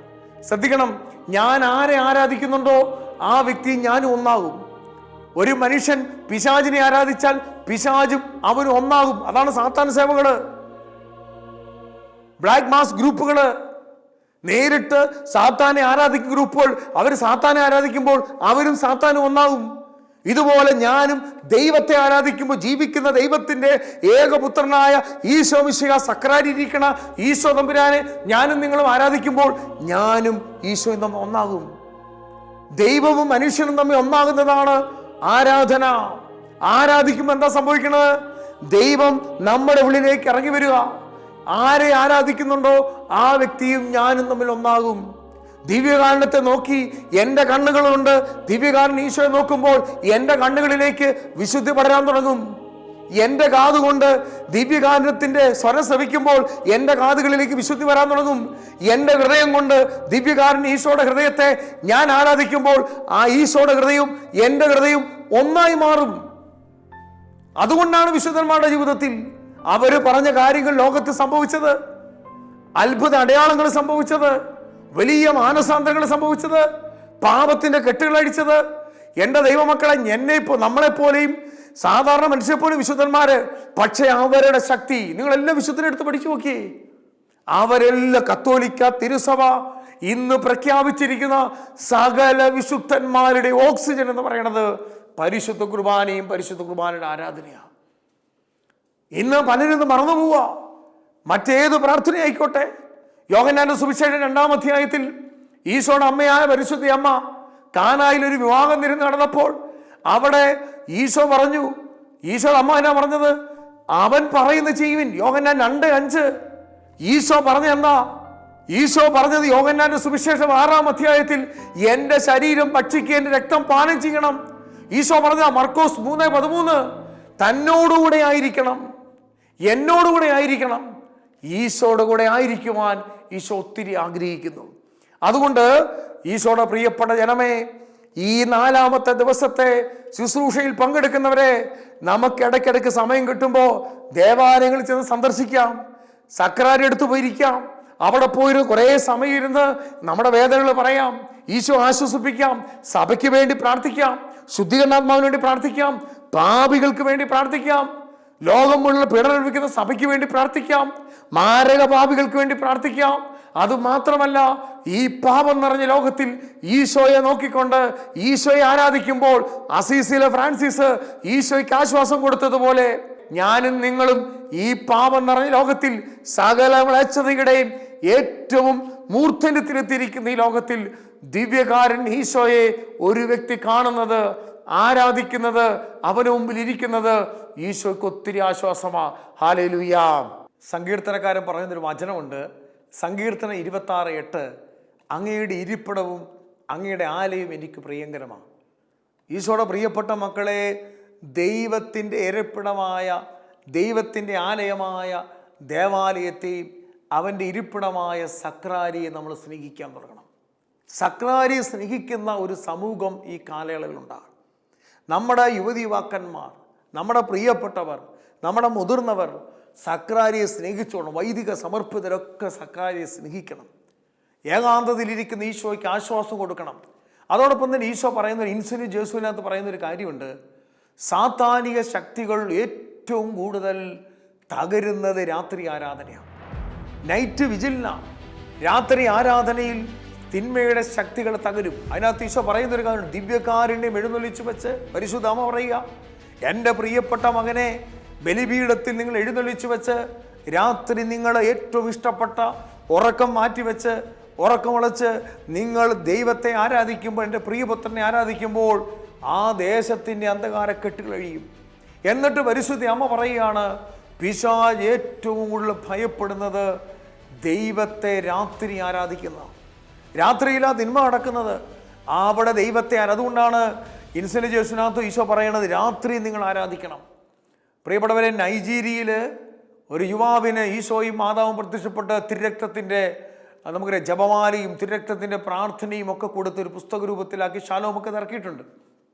ശ്രദ്ധിക്കണം, ഞാൻ ആരെ ആരാധിക്കുന്നുണ്ടോ ആ വ്യക്തി ഞാനും ഒന്നാകും. ഒരു മനുഷ്യൻ പിശാചിനെ ആരാധിച്ചാൽ പിശാചും അവനും ഒന്നാകും. അതാണ് സാത്താൻ സേവകള്, ബ്ലാക്ക് മാസ് ഗ്രൂപ്പുകള്. നേരിട്ട് സാത്താനെ ആരാധിക്കുന്ന ഗ്രൂപ്പുകൾ, അവർ സാത്താനെ ആരാധിക്കുമ്പോൾ അവരും സാത്താനും ഒന്നാകും. ഇതുപോലെ ഞാനും ദൈവത്തെ ആരാധിക്കുമ്പോൾ ജീവിക്കുന്ന ദൈവത്തിന്റെ ഏകപുത്രനായ ഈശോ മിശിഹ സക്രാരിയിരിക്കണ ഈശോ തമ്പുരാനെ ഞാനും നിങ്ങളും ആരാധിക്കുമ്പോൾ ഞാനും ഈശോയും തമ്മിൽ ഒന്നാകും. ദൈവവും മനുഷ്യനും തമ്മിൽ ഒന്നാകുന്നതാണ് ആരാധന. ആരാധിക്കുമ്പോൾ എന്താ സംഭവിക്കുന്നത്? ദൈവം നമ്മുടെ ഉള്ളിലേക്ക് ഇറങ്ങി വരിക. ആരെ ആരാധിക്കുന്നുണ്ടോ ആ വ്യക്തിയും ഞാനും തമ്മിൽ ഒന്നാകും. ദിവ്യകാരുണ്യത്തെ നോക്കി എൻ്റെ കണ്ണുകളുണ്ട്, ദിവ്യകാരുണ്യ ഈശോയെ നോക്കുമ്പോൾ എൻ്റെ കണ്ണുകളിലേക്ക് വിശുദ്ധി പടരാൻ തുടങ്ങും. എൻ്റെ കാതുകൊണ്ട് ദിവ്യകാരുണ്യത്തിന്റെ സ്വരം ശ്രവിക്കുമ്പോൾ എൻ്റെ കാതുകളിലേക്ക് വിശുദ്ധി വരാൻ തുടങ്ങും. എൻ്റെ ഹൃദയം കൊണ്ട് ദിവ്യകാരുണ്യ ഈശോയുടെ ഹൃദയത്തെ ഞാൻ ആരാധിക്കുമ്പോൾ ആ ഈശോയുടെ ഹൃദയവും എൻ്റെ ഹൃദയവും ഒന്നായി മാറും. അതുകൊണ്ടാണ് വിശുദ്ധന്മാരുടെ ജീവിതത്തിൽ അവര് പറഞ്ഞ കാര്യങ്ങൾ ലോകത്ത് സംഭവിച്ചത്. അത്ഭുത അടയാളങ്ങൾ സംഭവിച്ചത്, വലിയ മാനസാന്തരങ്ങൾ സംഭവിച്ചത്, പാപത്തിന്റെ കെട്ടുകൾ അഴിച്ചത്. എൻ്റെ ദൈവമക്കളെ, നമ്മളെപ്പോലെയും സാധാരണ മനുഷ്യരെപ്പോലും വിശുദ്ധന്മാര്, പക്ഷെ അവരുടെ ശക്തി നിങ്ങളെല്ലാം വിശുദ്ധരെടുത്ത് പഠിച്ചു നോക്കി. അവരെല്ലാം കത്തോലിക്ക തിരുസഭ ഇന്ന് പ്രഖ്യാപിച്ചിരിക്കുന്ന സകല വിശുദ്ധന്മാരുടെ ഓക്സിജൻ എന്ന് പറയുന്നത് പരിശുദ്ധ കുർബാനയും പരിശുദ്ധ കുർബാനയുടെ ആരാധനയാണ്. ഇന്ന് പലരും മറന്നു പോവുക. മറ്റേത് പ്രാർത്ഥനയായിക്കോട്ടെ, യോഹന്നാന്റെ സുവിശേഷം 2-ാം അധ്യായത്തിൽ ഈശോയുടെ അമ്മയായ പരിശുദ്ധ അമ്മ കാനായിൽ ഒരു വിവാഹം നിരന്ന് നടന്നപ്പോൾ അവിടെ ഈശോയുടെ അമ്മ എന്നാ പറഞ്ഞത്? അവൻ പറയുന്ന ചെയ്യുവിൻ. യോഹന്നാൻ 2:5. ഈശോ പറഞ്ഞെന്താ? ഈശോ പറഞ്ഞത് യോഹന്നാന്റെ സുവിശേഷം 6-ാം അധ്യായത്തിൽ എൻ്റെ ശരീരം ഭക്ഷിക്കുക, എൻ്റെ രക്തം പാനം ചെയ്യണം. ഈശോ പറഞ്ഞ മർക്കോസ് 3:13 തന്നോടുകൂടെ ആയിരിക്കണം, എന്നോടുകൂടെ ആയിരിക്കണം. ഈശോയുടെ കൂടെ ആയിരിക്കുവാൻ ഈശോ ഒത്തിരി ആഗ്രഹിക്കുന്നു. അതുകൊണ്ട് ഈശോയുടെ പ്രിയപ്പെട്ട ജനമേ, ഈ 4-ാമത്തെ ദിവസത്തെ ശുശ്രൂഷയിൽ പങ്കെടുക്കുന്നവരെ, നമുക്ക് ഇടയ്ക്കിടയ്ക്ക് സമയം കിട്ടുമ്പോൾ ദേവാലയങ്ങളിൽ ചെന്ന് സന്ദർശിക്കാം, സക്രാരി എടുത്തു പോയിരിക്കാം, അവിടെ പോയി കുറേ സമയം ഇരുന്ന് നമ്മുടെ വേദനകൾ പറയാം, ഈശോ ആശ്വസിപ്പിക്കാം, സഭയ്ക്ക് വേണ്ടി പ്രാർത്ഥിക്കാം, ശുദ്ധീകരണാത്മാവിന് വേണ്ടി പ്രാർത്ഥിക്കാം, പാപികൾക്ക് വേണ്ടി പ്രാർത്ഥിക്കാം, ലോകം മുഴുവൻ പീഡനം അനുഭവിക്കുന്ന സഭയ്ക്ക് വേണ്ടി പ്രാർത്ഥിക്കാം, മാരക പാപികൾക്ക് വേണ്ടി പ്രാർത്ഥിക്കാം. അതുമാത്രമല്ല, ഈ പാപം നിറഞ്ഞ ലോകത്തിൽ ഈശോയെ നോക്കിക്കൊണ്ട് ഈശോയെ ആരാധിക്കുമ്പോൾ അസീസിലെ ഫ്രാൻസിസ് ഈശോയ്ക്ക് ആശ്വാസം കൊടുത്തതുപോലെ ഞാനും നിങ്ങളും ഈ പാപം നിറഞ്ഞ ലോകത്തിൽ സകല മ്ലേച്ഛതയുടെയും ഏറ്റവും മൂർധന്യത്തിലെത്തിയിരിക്കുന്ന ഈ ലോകത്തിൽ ദിവ്യകാരൻ ഈശോയെ ഒരു വ്യക്തി കാണുന്നത്, ആരാധിക്കുന്നത്, അവന് മുമ്പിൽ ഇരിക്കുന്നത് ഈശോയ്ക്ക് ഒത്തിരി ആശ്വാസമാ. ഹല്ലേലൂയ. സങ്കീർത്തനക്കാരൻ പറയുന്നൊരു വചനമുണ്ട്, സങ്കീർത്തനം 26:8. അങ്ങയുടെ ഇരിപ്പിടവും അങ്ങയുടെ ആലയം എനിക്ക് പ്രിയങ്കരമാണ്. ഈശോയുടെ പ്രിയപ്പെട്ട മക്കളെ, ദൈവത്തിൻ്റെ ഇരിപ്പിടമായ, ദൈവത്തിൻ്റെ ആലയമായ ദേവാലയത്തെയും അവൻ്റെ ഇരിപ്പിടമായ സക്രാരിയെ നമ്മൾ സ്നേഹിക്കാൻ തുടങ്ങണം. സക്രാരിയെ സ്നേഹിക്കുന്ന ഒരു സമൂഹം ഈ കാലയളവിലുണ്ടാകും. നമ്മുടെ യുവതീവാക്കന്മാർ, നമ്മുടെ പ്രിയപ്പെട്ടവർ, നമ്മുടെ മുതിർന്നവർ സക്രാരിയെ സ്നേഹിച്ചോണം. വൈദിക സമർപ്പിതരൊക്കെ സക്രാരിയെ സ്നേഹിക്കണം. ഏകാന്തതയിലിരിക്കുന്ന ഈശോയ്ക്ക് ആശ്വാസം കൊടുക്കണം. അതോടൊപ്പം തന്നെ ഈശോ പറയുന്ന ഇൻസുലിൻ ജേസുവിനകത്ത് പറയുന്നൊരു കാര്യമുണ്ട്, സാത്താനിക ശക്തികൾ ഏറ്റവും കൂടുതൽ തകരുന്നത് രാത്രി ആരാധനയാണ്. നൈറ്റ് വിജിലിനാണ്. രാത്രി ആരാധനയിൽ തിന്മയുടെ ശക്തികൾ തകരും. അതിനകത്ത് ഈശോ പറയുന്നൊരു കാര്യം, ദിവ്യകാരുണ്യം എഴുന്നള്ളിച്ചു വെച്ച് പരിശുദ്ധ അമ്മ പറയുക, എൻ്റെ പ്രിയപ്പെട്ട മകനെ ബലിപീഠത്തിൽ നിങ്ങൾ എഴുന്നള്ളിച്ചു വെച്ച് രാത്രി നിങ്ങൾ ഏറ്റവും ഇഷ്ടപ്പെട്ട ഉറക്കം മാറ്റിവെച്ച് ഉറക്കമുളച്ച് നിങ്ങൾ ദൈവത്തെ ആരാധിക്കുമ്പോൾ, എൻ്റെ പ്രിയപുത്രനെ ആരാധിക്കുമ്പോൾ ആ ദേശത്തിൻ്റെ അന്ധകാരക്കെട്ടുകൾ കഴിയും. എന്നിട്ട് പരിശുദ്ധ അമ്മ പറയുകയാണ്, പിശാച് ഏറ്റവും കൂടുതൽ ഭയപ്പെടുന്നത് ദൈവത്തെ രാത്രി ആരാധിക്കുന്ന, രാത്രിയിലാ തിന്മ നടക്കുന്നത്, അവിടെ ദൈവത്തെ അതുകൊണ്ടാണ് ഇൻസുലിൻ ജേസുവിനകത്ത് ഈശോ പറയണത് രാത്രി നിങ്ങൾ ആരാധിക്കണം. പ്രിയപ്പെട്ടവരെ, നൈജീരിയയിൽ ഒരു യുവാവിന് ഈശോയും മാതാവും പ്രത്യക്ഷപ്പെട്ട് തിരുരക്തത്തിൻ്റെ നമുക്കറിയാം ജപമാലയും തിരുരക്തത്തിൻ്റെ പ്രാർത്ഥനയും ഒക്കെ കൊടുത്തൊരു പുസ്തക രൂപത്തിലാക്കി ശാലോമൊക്കെ ഇറക്കിയിട്ടുണ്ട്,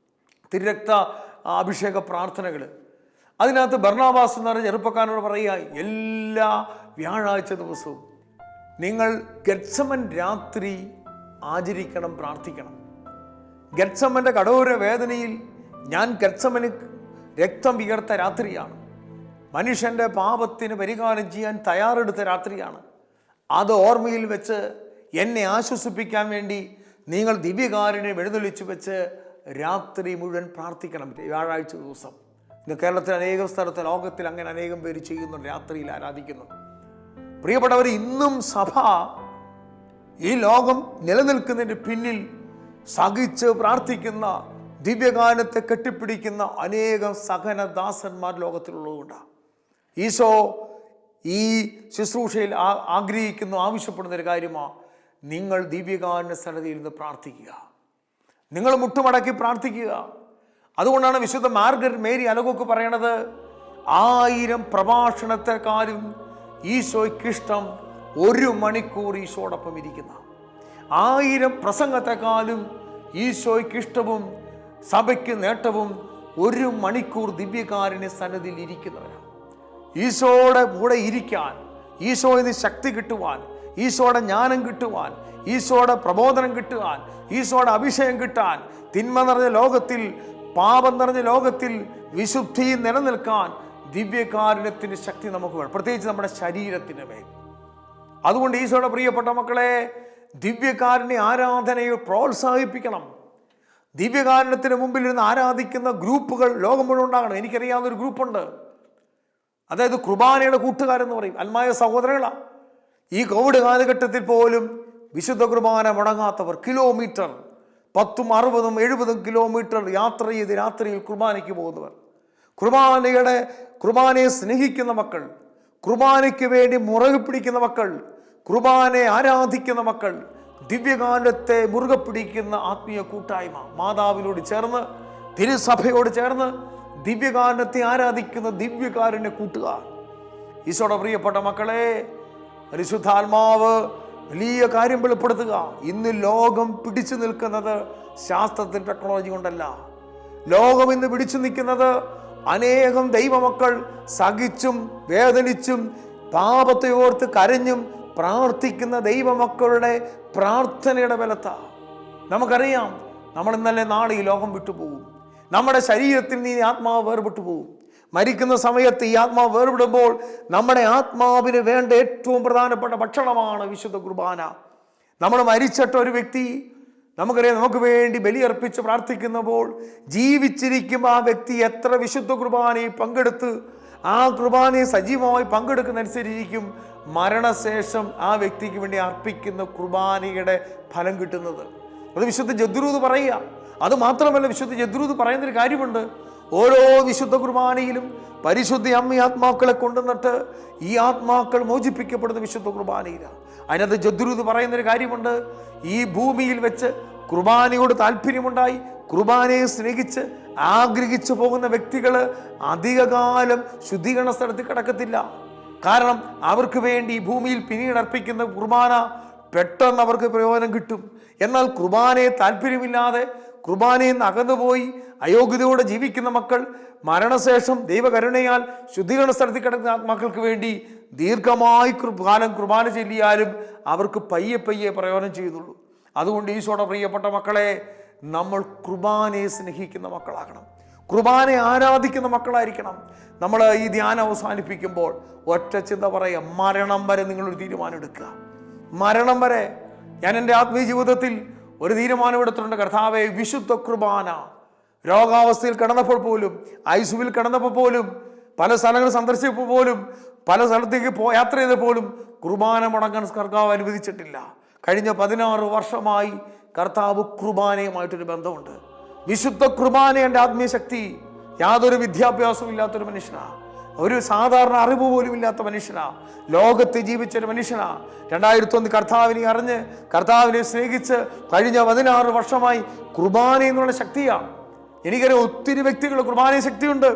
തിരുരക്ത അഭിഷേക പ്രാർത്ഥനകൾ. അതിനകത്ത് ബർണാബാസ് എന്ന് പറഞ്ഞ ചെറുപ്പക്കാരനോട് പറയുക, എല്ലാ വ്യാഴാഴ്ച ദിവസവും നിങ്ങൾ ഗെത്സമൻ രാത്രി ആചരിക്കണം, പ്രാർത്ഥിക്കണം. ഗെത്സമൻ്റെ കടോര വേദനയിൽ ഞാൻ ഗെത്സമന് രക്തം വിയർത്ത രാത്രിയാണ്, മനുഷ്യൻ്റെ പാപത്തിന് പരിഹാരം ചെയ്യാൻ തയ്യാറെടുത്ത രാത്രിയാണ്. അത് ഓർമ്മയിൽ വെച്ച് എന്നെ ആശ്വസിപ്പിക്കാൻ വേണ്ടി നിങ്ങൾ ദിവ്യകാരുണ്യം എഴുന്നള്ളിച്ചു വെച്ച് രാത്രി മുഴുവൻ പ്രാർത്ഥിക്കണം വ്യാഴാഴ്ച ദിവസം. ഇന്ന് കേരളത്തിൽ അനേകം സ്ഥലത്ത്, ലോകത്തിൽ അങ്ങനെ അനേകം പേര് ചെയ്യുന്നുണ്ട്, രാത്രിയിൽ ആരാധിക്കുന്നു. പ്രിയപ്പെട്ടവർ, ഇന്നും സഭ ഈ ലോകം നിലനിൽക്കുന്നതിന് പിന്നിൽ സഹിച്ച് പ്രാർത്ഥിക്കുന്ന, ദിവ്യഗാനത്തെ കെട്ടിപ്പിടിക്കുന്ന അനേകം സഹനദാസന്മാർ ലോകത്തിലുള്ളതുകൊണ്ടാണ്. ഈശോ ഈ ശുശ്രൂഷയിൽ ആഗ്രഹിക്കുന്നു, ആവശ്യപ്പെടുന്നൊരു കാര്യമാണ്, നിങ്ങൾ ദിവ്യഗാന സന്നിധിയിൽ നിന്ന് പ്രാർത്ഥിക്കുക, നിങ്ങൾ മുട്ടുമടക്കി പ്രാർത്ഥിക്കുക. അതുകൊണ്ടാണ് വിശുദ്ധ മാർഗരറ്റ് മേരി അലഗോക്ക് പറയണത്, 1000 പ്രഭാഷണത്തെക്കാളും ഈശോയ്ക്കിഷ്ടം 1 മണിക്കൂർ ഈശോടൊപ്പം ഇരിക്കുന്ന, 1000 പ്രസംഗത്തെക്കാളും ഈശോയ്ക്കിഷ്ടവും സഭയ്ക്ക് നേട്ടവും 1 മണിക്കൂർ ദിവ്യകാരുണ്യ സന്നിധിയിൽ ഇരിക്കുന്നവരാണ്. ഈശോയുടെ കൂടെ ഇരിക്കാൻ, ഈശോയിൽ നിന്ന് ശക്തി കിട്ടുവാൻ, ഈശോയുടെ ജ്ഞാനം കിട്ടുവാൻ, ഈശോയുടെ പ്രബോധനം കിട്ടുവാൻ, ഈശോയുടെ അഭിഷേകം കിട്ടാൻ, തിന്മ നിറഞ്ഞ ലോകത്തിൽ, പാപം നിറഞ്ഞ ലോകത്തിൽ വിശുദ്ധി നിലനിൽക്കാൻ ദിവ്യകാരുണ്യത്തിൻ്റെ ശക്തി നമുക്ക് വേണം, പ്രത്യേകിച്ച് നമ്മുടെ ശരീരത്തിന് മേൽ. അതുകൊണ്ട് ഈശോയുടെ പ്രിയപ്പെട്ട മക്കളെ, ദിവ്യകാരുണ്യ ആരാധനയെ പ്രോത്സാഹിപ്പിക്കണം. ദിവ്യകാരുണ്യത്തിന് മുമ്പിൽ ഇരുന്ന് ആരാധിക്കുന്ന ഗ്രൂപ്പുകൾ ലോകം മുഴുവൻ ഉണ്ടാകണം. എനിക്കറിയാവുന്നൊരു ഗ്രൂപ്പുണ്ട്, അതായത് കുർബാനയുടെ കൂട്ടുകാരെന്ന് പറയും, ആത്മായ സഹോദരങ്ങളാണ്. ഈ കോവിഡ് കാലഘട്ടത്തിൽ പോലും വിശുദ്ധ കുർബാന മുടങ്ങാത്തവർ, കിലോമീറ്റർ 10, 60, 70 കിലോമീറ്റർ യാത്ര ചെയ്ത് രാത്രിയിൽ കുർബാനയ്ക്ക് പോകുന്നവർ, കുർബാനയെ സ്നേഹിക്കുന്ന മക്കൾ, കുർബാനയ്ക്ക് വേണ്ടി മുറുകെ പിടിക്കുന്ന മക്കൾ, കുർബാനയെ ആരാധിക്കുന്ന മക്കൾ, ദിവ്യകാരുണ്യത്തെ മുറുകെ പിടിക്കുന്ന ആത്മീയ കൂട്ടായ്മ, മാതാവിനോട് ചേർന്ന്, തിരുസഭയോട് ചേർന്ന് ദിവ്യകാരുണ്യത്തെ ആരാധിക്കുന്ന ദിവ്യകാരുണ്യ കൂട്ടുകാർ. ഈശോയുടെ പ്രിയപ്പെട്ട മക്കളെ, പരിശുദ്ധാത്മാവ് വലിയ കാര്യം വെളിപ്പെടുത്തുക. ഇന്ന് ലോകം പിടിച്ചു നിൽക്കുന്നത് ശാസ്ത്രത്തിൻ്റെ ടെക്നോളജി കൊണ്ടല്ല. ലോകം ഇന്ന് പിടിച്ചു നിൽക്കുന്നത് അനേകം ദൈവമക്കൾ സഹിച്ചും വേദനിച്ചും പാപത്തെ ഓർത്ത് കരഞ്ഞും പ്രാർത്ഥിക്കുന്ന ദൈവമക്കളുടെ പ്രാർത്ഥനയുടെ ബലത്താണ്. നമുക്കറിയാം, നമ്മൾ ഇന്നലെ നാളെ ഈ ലോകം വിട്ടുപോകും. നമ്മുടെ ശരീരത്തിൽ നിന്ന് ഈ ആത്മാവ് വേർപെട്ടു പോകും. മരിക്കുന്ന സമയത്ത് ഈ ആത്മാവ് വേർപെടുമ്പോൾ നമ്മുടെ ആത്മാവിന് വേണ്ട ഏറ്റവും പ്രധാനപ്പെട്ട ഭക്ഷണമാണ് വിശുദ്ധ കുർബാന. നമ്മൾ മരിച്ചിട്ട ഒരു വ്യക്തി, നമുക്കറിയാം, നമുക്ക് വേണ്ടി ബലിയർപ്പിച്ച് പ്രാർത്ഥിക്കുമ്പോൾ ജീവിച്ചിരിക്കുമ്പോൾ ആ വ്യക്തി എത്ര വിശുദ്ധ കുർബാനയിൽ പങ്കെടുത്ത് ആ കുർബാനയെ സജീവമായി പങ്കെടുക്കുന്നതനുസരിച്ചിരിക്കും മരണശേഷം ആ വ്യക്തിക്ക് വേണ്ടി അർപ്പിക്കുന്ന കുർബാനയുടെ ഫലം കിട്ടുന്നത്. അത് വിശുദ്ധ ജദ്രൂദ് പറയുക. അത് മാത്രമല്ല, വിശുദ്ധ ജദ്രൂദ് പറയുന്നൊരു കാര്യമുണ്ട്. ഓരോ വിശുദ്ധ കുർബാനയിലും പരിശുദ്ധ അമ്മ ആത്മാക്കളെ കൊണ്ടുവന്നിട്ട് ഈ ആത്മാക്കൾ മോചിപ്പിക്കപ്പെടുന്ന വിശുദ്ധ കുർബാനയിലാണ്. അതിനകത്ത് ജദ്രൂദ് പറയുന്നൊരു കാര്യമുണ്ട്. ഈ ഭൂമിയിൽ വെച്ച് കുർബാനയോട് താല്പര്യമുണ്ടായി കുർബാനയെ സ്നേഹിച്ച് ആഗ്രഹിച്ചു പോകുന്ന വ്യക്തികൾ അധികകാലം ശുദ്ധീകരണ സ്ഥലത്ത് കിടക്കത്തില്ല. കാരണം അവർക്ക് വേണ്ടി ഭൂമിയിൽ പിന്നീട് അർപ്പിക്കുന്ന കുർബാന പെട്ടെന്ന് അവർക്ക് പ്രയോജനം കിട്ടും. എന്നാൽ കുർബാനയെ താല്പര്യമില്ലാതെ കുർബാനയിൽ നിന്ന് അകന്നുപോയി അയോഗ്യതയോടെ ജീവിക്കുന്ന മക്കൾ മരണശേഷം ദൈവകരുണയാൽ ശുദ്ധീകരണ സ്ഥലത്തിൽ കിടക്കുന്ന ആത്മാക്കൾക്ക് വേണ്ടി ദീർഘമായി കാലം കുർബാന ചൊല്ലിയാലും അവർക്ക് പയ്യെ പ്രയോജനം ചെയ്യുന്നുള്ളൂ. അതുകൊണ്ട് ഈശോയുടെ പ്രിയപ്പെട്ട മക്കളെ, നമ്മൾ കുർബാനയെ സ്നേഹിക്കുന്ന മക്കളാകണം, കുർബാനയെ ആരാധിക്കുന്ന മക്കളായിരിക്കണം. നമ്മൾ ഈ ധ്യാനം അവസാനിപ്പിക്കുമ്പോൾ ഒറ്റ ചിന്ത പറയുക, മരണം വരെ നിങ്ങളൊരു തീരുമാനം എടുക്കുക. മരണം വരെ. ഞാൻ എൻ്റെ ആത്മീയ ജീവിതത്തിൽ ഒരു തീരുമാനമെടുത്തിട്ടുണ്ട്. കർത്താവേ, വിശുദ്ധ കുർബാന രോഗാവസ്ഥയിൽ കിടന്നപ്പോൾ പോലും, ഐസിയുവിൽ കിടന്നപ്പോൾ പോലും, പല സ്ഥലങ്ങൾ സന്ദർശിച്ചപ്പോൾ പോലും, പല സ്ഥലത്തേക്ക് യാത്ര ചെയ്ത പോലും കുർബാന മുടങ്ങാൻ കർത്താവ് അനുവദിച്ചിട്ടില്ല. കഴിഞ്ഞ 16 വർഷമായി കർത്താവ് കുർബാനയുമായിട്ടൊരു ബന്ധമുണ്ട്. വിശുദ്ധ കുർബാന എൻ്റെ ആത്മീയ ശക്തി. യാതൊരു വിദ്യാഭ്യാസവും ഇല്ലാത്തൊരു മനുഷ്യനാണ്, ഒരു സാധാരണ അറിവ് പോലും ഇല്ലാത്ത മനുഷ്യനാണ്, ലോകത്ത് ജീവിച്ചൊരു മനുഷ്യനാണ്. 2001 കർത്താവിനെ അറിഞ്ഞ് കർത്താവിനെ സ്നേഹിച്ച് കഴിഞ്ഞ 16 വർഷമായി കുർബാന എന്നുള്ള ശക്തിയാണ്. എനിക്കറിയാം ഒത്തിരി വ്യക്തികൾ കുർബാനയെ ശക്തിയുണ്ട്.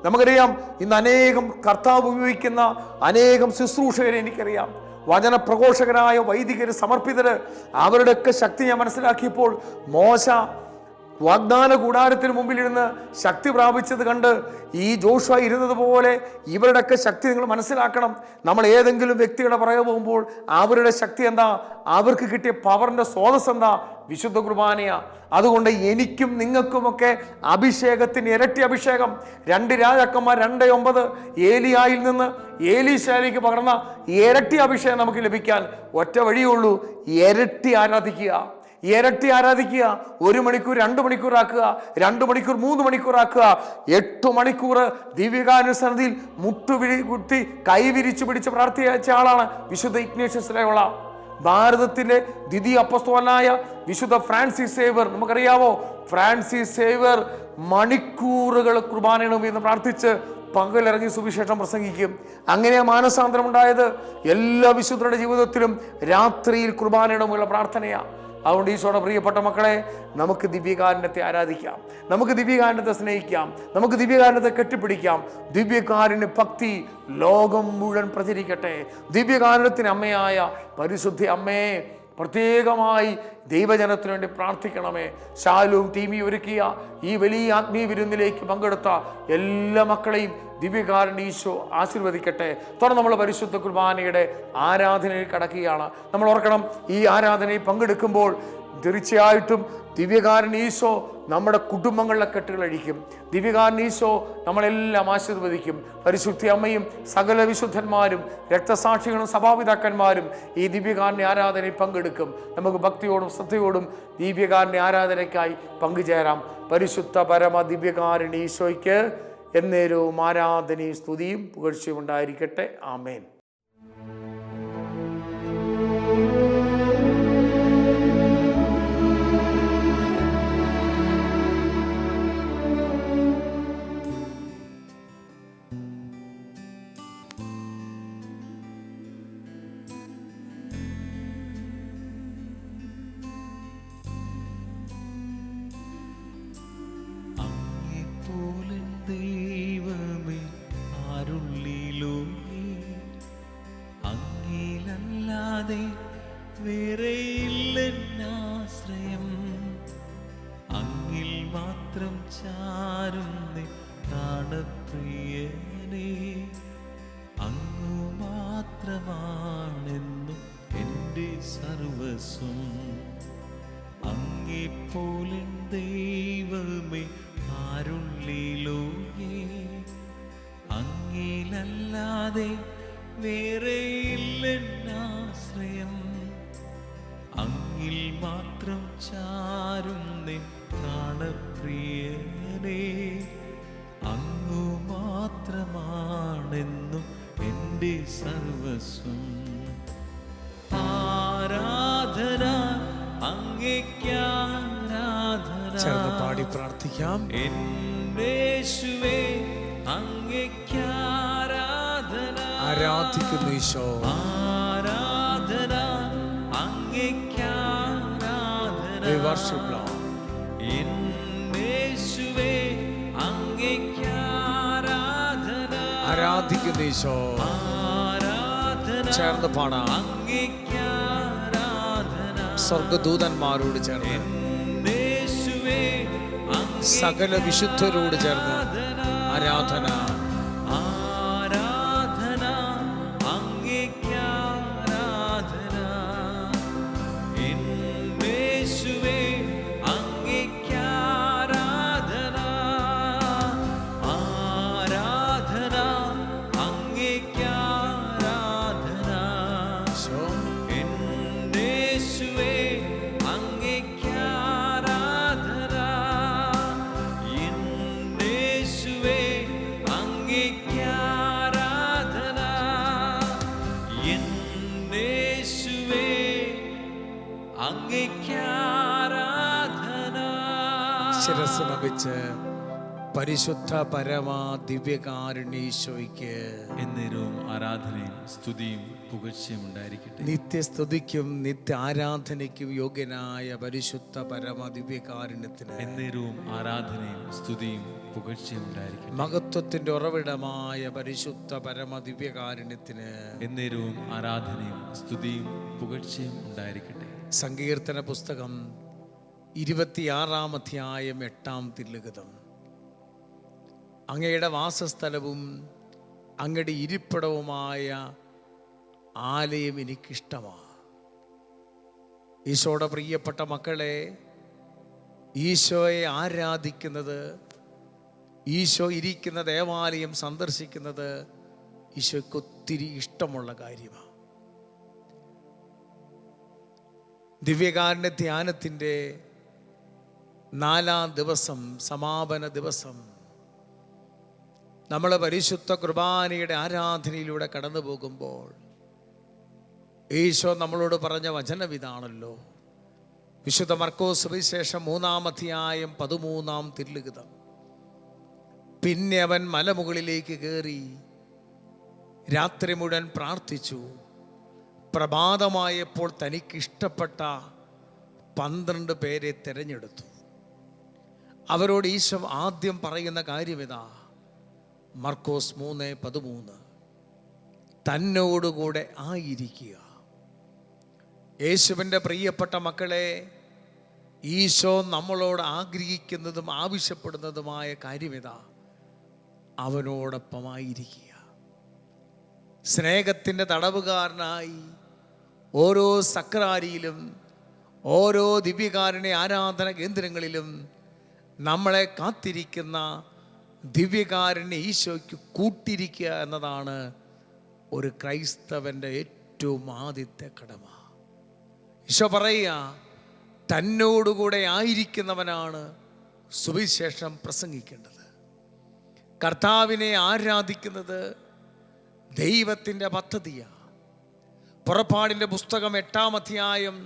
നമുക്കറിയാം ഇന്ന് അനേകം കർത്താവ് ഉപയോഗിക്കുന്ന അനേകം ശുശ്രൂഷകരെ എനിക്കറിയാം, വചന പ്രഘോഷകരായ വൈദികര്, സമർപ്പിതര്. അവരുടെയൊക്കെ ശക്തി ഞാൻ മനസ്സിലാക്കിയപ്പോൾ മോശ വാഗ്ദാന കൂടാരത്തിന് മുമ്പിലിരുന്ന് ശക്തി പ്രാപിച്ചത് കണ്ട് ഈ ജോഷുവ ഇരുന്നത് പോലെ ഇവരുടെയൊക്കെ ശക്തി നിങ്ങൾ മനസ്സിലാക്കണം. നമ്മൾ ഏതെങ്കിലും വ്യക്തിയുടെ പുറകെ പോകുമ്പോൾ അവരുടെ ശക്തി എന്താ, അവർക്ക് കിട്ടിയ പവറിൻ്റെ സ്രോതസ് എന്താ? വിശുദ്ധ കുർബാനയാ. അതുകൊണ്ട് എനിക്കും നിങ്ങൾക്കുമൊക്കെ അഭിഷേകത്തിന് ഇരട്ടി അഭിഷേകം. 2 രാജാക്കന്മാർ 2:9 ഏലിയായിൽ നിന്ന് ഏലീശയിലേക്ക് പകർന്ന ഇരട്ടി അഭിഷേകം നമുക്ക് ലഭിക്കാൻ ഒറ്റ വഴിയുള്ളൂ, ഇരട്ടി ആരാധിക്കുക. 1 മണിക്കൂർ 2 മണിക്കൂർ ആക്കുക, 2 മണിക്കൂർ 3 മണിക്കൂർ ആക്കുക, 8 മണിക്കൂർ ദിവ്യകാരുണ്യസന്നിധിയിൽ മുട്ടുകുത്തി കൈവിരിച്ചു പിടിച്ച് പ്രാർത്ഥിച്ച ആളാണ് വിശുദ്ധ ഇഗ്നേഷ്യസ് ലോയോള. ഭാരതത്തിലെ ദ്വിതീയ അപ്പസ്തോലനായ വിശുദ്ധ ഫ്രാൻസിസ് സേവ്യർ, നമുക്കറിയാമോ, ഫ്രാൻസിസ് സേവ്യർ മണിക്കൂറുകൾ കുർബാനയിടും എന്ന് പ്രാർത്ഥിച്ച് പകലിറങ്ങി സുവിശേഷം പ്രസംഗിക്കും. അങ്ങനെ മാനസാന്തരം ഉണ്ടായത് എല്ലാ വിശുദ്ധരുടെ ജീവിതത്തിലും രാത്രിയിൽ കുർബാനയിടുമുള്ള പ്രാർത്ഥനയാണ്. അതുകൊണ്ട് ഈശോയുടെ പ്രിയപ്പെട്ട മക്കളെ, നമുക്ക് ദിവ്യകാരുണ്യത്തെ ആരാധിക്കാം, നമുക്ക് ദിവ്യകാരുണ്യത്തെ സ്നേഹിക്കാം, നമുക്ക് ദിവ്യകാരുണ്യത്തെ കെട്ടിപ്പിടിക്കാം. ദിവ്യകാരുണ്യ ഭക്തി ലോകം മുഴുവൻ പ്രചരിക്കട്ടെ. ദിവ്യകാരുണ്യത്തിന് അമ്മയായ പരിശുദ്ധ അമ്മയെ പ്രത്യേകമായി ദൈവജനത്തിനു വേണ്ടി പ്രാർത്ഥിക്കണമേ. ഷാലോം ടീമി ഒരുക്കിയ ഈ വലിയ ആത്മീയ വിരുന്നിലേക്ക് പങ്കെടുത്ത എല്ലാ മക്കളെയും ദിവ്യകാരുണ്യ ഈശോ ആശീർവദിക്കട്ടെ. തുടർന്ന് നമ്മൾ പരിശുദ്ധ കുർബാനയുടെ ആരാധനയിൽ കടക്കുകയാണ്. നമ്മൾ ഓർക്കണം, ഈ ആരാധനയിൽ പങ്കെടുക്കുമ്പോൾ തീർച്ചയായിട്ടും ദിവ്യകാരുണ്യ ഈശോ നമ്മുടെ കുടുംബങ്ങളിലെ കെട്ടുകൾ അഴിക്കും. ദിവ്യകാരുണ്യ ഈശോ നമ്മളെല്ലാം ആശീർവദിക്കും. പരിശുദ്ധ അമ്മയും സകല വിശുദ്ധന്മാരും രക്തസാക്ഷികളും സഭാപിതാക്കന്മാരും ഈ ദിവ്യകാരുണ്യ ആരാധനയിൽ പങ്കെടുക്കും. നമുക്ക് ഭക്തിയോടും ശ്രദ്ധയോടും ദിവ്യകാരുണ്യ ആരാധനയ്ക്കായി പങ്കുചേരാം. പരിശുദ്ധ പരമ ദിവ്യകാരുണ്യ ഈശോയ്ക്ക് എന്നേരവും ആരാധനയും സ്തുതിയും പുകഴ്ചയും ഉണ്ടായിരിക്കട്ടെ. ആമേൻ. ദൈവമേ ആരുള്ളിലോകേ അങ്ങിലല്ലാതെ വേറെയില്ലെന്നാശ്രയം. അങ്ങിൽ മാത്രം ചാരുന്നേ പ്രാണപ്രിയനേ. അങ്ങു മാത്രമാണെന്നും എൻ്റെ സർവസ്വം. അങ്ങെപ്പോലെ ദൈവമേ ആരുള്ളിലോകേ അങ്ങിലല്ലാതെ വേറെയില്ലെന്നാശ്രയം. അങ്ങിൽ മാത്രം ചാരുന്നേ പ്രാണപ്രിയനേ. അങ്ങു മാത്രമാണെന്നും എൻ്റെ സർവസ്വം. ആരാധന അങ്ങേയ്ക്കാരാധന. ചേർന്ന് പാടി പ്രാർത്ഥിക്കാം. യേശുവേ അങ്ങേയ്ക്കാരാധന. ആരാധിക്കുന്നു ഈശോ. ആരാധന അങ്ങേയ്ക്കാരാധന. യേശുവേ അങ്ങേയ്ക്കാരാധന. ആരാധിക്കുന്നു ഈശോ. ആരാധന ചേർന്ന് പാടാം. അങ്ങേയ്ക്കാരാധന. സ്വർഗദൂതന്മാരോട് ചേർന്ന് സകല വിശുദ്ധരോട് ചേർന്ന് ആരാധന. ആരാധന അങ്ങേയ്ക്കാരാധന. യേശുവേ അങ്ങേയ്ക്കാരാധന. ആരാധന അങ്ങേയ്ക്കാരാധന. യേശുവേ അങ്ങേയ്ക്കാരാധന. യേശുവേ അങ്ങേയ്ക്കാരാധന. യേശുവേ അങ്ങേയ്ക്കാരാധന. ശിരസ് നമിച്ച് പരിശുദ്ധ പരമാ ദിവ്യകാരുണ്യീശോയ്ക്ക് എന്നേരവും ആരാധനയും സ്തുതിയും പുകഴ്ചയും ഉണ്ടായിരിക്കട്ടെ. നിത്യസ്തുതിക്കും നിത്യ ആരാധനയ്ക്കും യോഗ്യനായ പരിശുദ്ധ പരമ ദിവ്യകാരുണ്യത്തിന് എന്നേരവും ആരാധനയും സ്തുതിയും പുകഴ്ചയും ഉണ്ടായിരിക്കട്ടെ. മഹത്വത്തിന്റെ ഉറവിടമായ പരിശുദ്ധ പരമ ദിവ്യകാരുണ്യത്തിന് എന്നേരവും ആരാധനയും സ്തുതിയും പുകഴ്ചയും ഉണ്ടായിരിക്കട്ടെ. സങ്കീർത്തന പുസ്തകം 26-ാം അധ്യായം 8-ാം തിരുലിഖിതം. അങ്ങയുടെ വാസസ്ഥലവും അങ്ങയുടെ ഇരിപ്പിടവുമായ ആലയം എനിക്കിഷ്ടമാണ്. ഈശോയുടെ പ്രിയപ്പെട്ട മക്കളെ, ഈശോയെ ആരാധിക്കുന്നത്, ഈശോ ഇരിക്കുന്ന ദേവാലയം സന്ദർശിക്കുന്നത് ഈശോയ്ക്ക് ഒത്തിരി ഇഷ്ടമുള്ള കാര്യമാണ്. ദിവ്യകാരുണ്യ ധ്യാനത്തിൻ്റെ 4-ാം ദിവസം, സമാപന ദിവസം, നമ്മൾ പരിശുദ്ധ കുർബാനയുടെ ആരാധനയിലൂടെ കടന്നു പോകുമ്പോൾ ഈശോ നമ്മളോട് പറഞ്ഞ വചനം ഇതാണല്ലോ. വിശുദ്ധ മർക്കോസ് സുവിശേഷം 3-ാം അധ്യായം 13-ാം തിരുലിഖിതം. പിന്നെ അവൻ മലമുകളിലേക്ക് കയറി രാത്രി മുഴുവൻ പ്രാർത്ഥിച്ചു. പ്രഭാതമായപ്പോൾ തനിക്കിഷ്ടപ്പെട്ട 12 പേരെ തിരഞ്ഞെടുത്തു. അവരോട് ഈശോ ആദ്യം പറയുന്ന കാര്യമിതാ. മർക്കോസ് 3:13, തന്നോടുകൂടെ ആയിരിക്കുക. യേശുവിൻ്റെ പ്രിയപ്പെട്ട മക്കളെ, ഈശോ നമ്മളോട് ആഗ്രഹിക്കുന്നതും ആവശ്യപ്പെടുന്നതുമായ കാര്യമിതാ. അവനോടൊപ്പമായിരിക്കുക. സ്നേഹത്തിൻ്റെ തടവുകാരനായി ഓരോ സക്രാരിയിലും ഓരോ ദിവ്യകാരുണ്യ ആരാധന കേന്ദ്രങ്ങളിലും നമ്മളെ കാത്തിരിക്കുന്ന ദിവ്യകാരുണ്യ ഈശോയ്ക്ക് കൂട്ടിരിക്കുക എന്നതാണ് ഒരു ക്രൈസ്തവൻ്റെ ഏറ്റവും ആദ്യത്തെ കടമ. ഈശോ പറയുക, തന്നോടുകൂടെ ആയിരിക്കുന്നവനാണ് സുവിശേഷം പ്രസംഗിക്കേണ്ടത്. കർത്താവിനെ ആരാധിക്കുന്നത് ദൈവത്തിൻ്റെ പദ്ധതിയാണ്. പുറപ്പാടിൻ്റെ പുസ്തകം 8-ാം അധ്യായം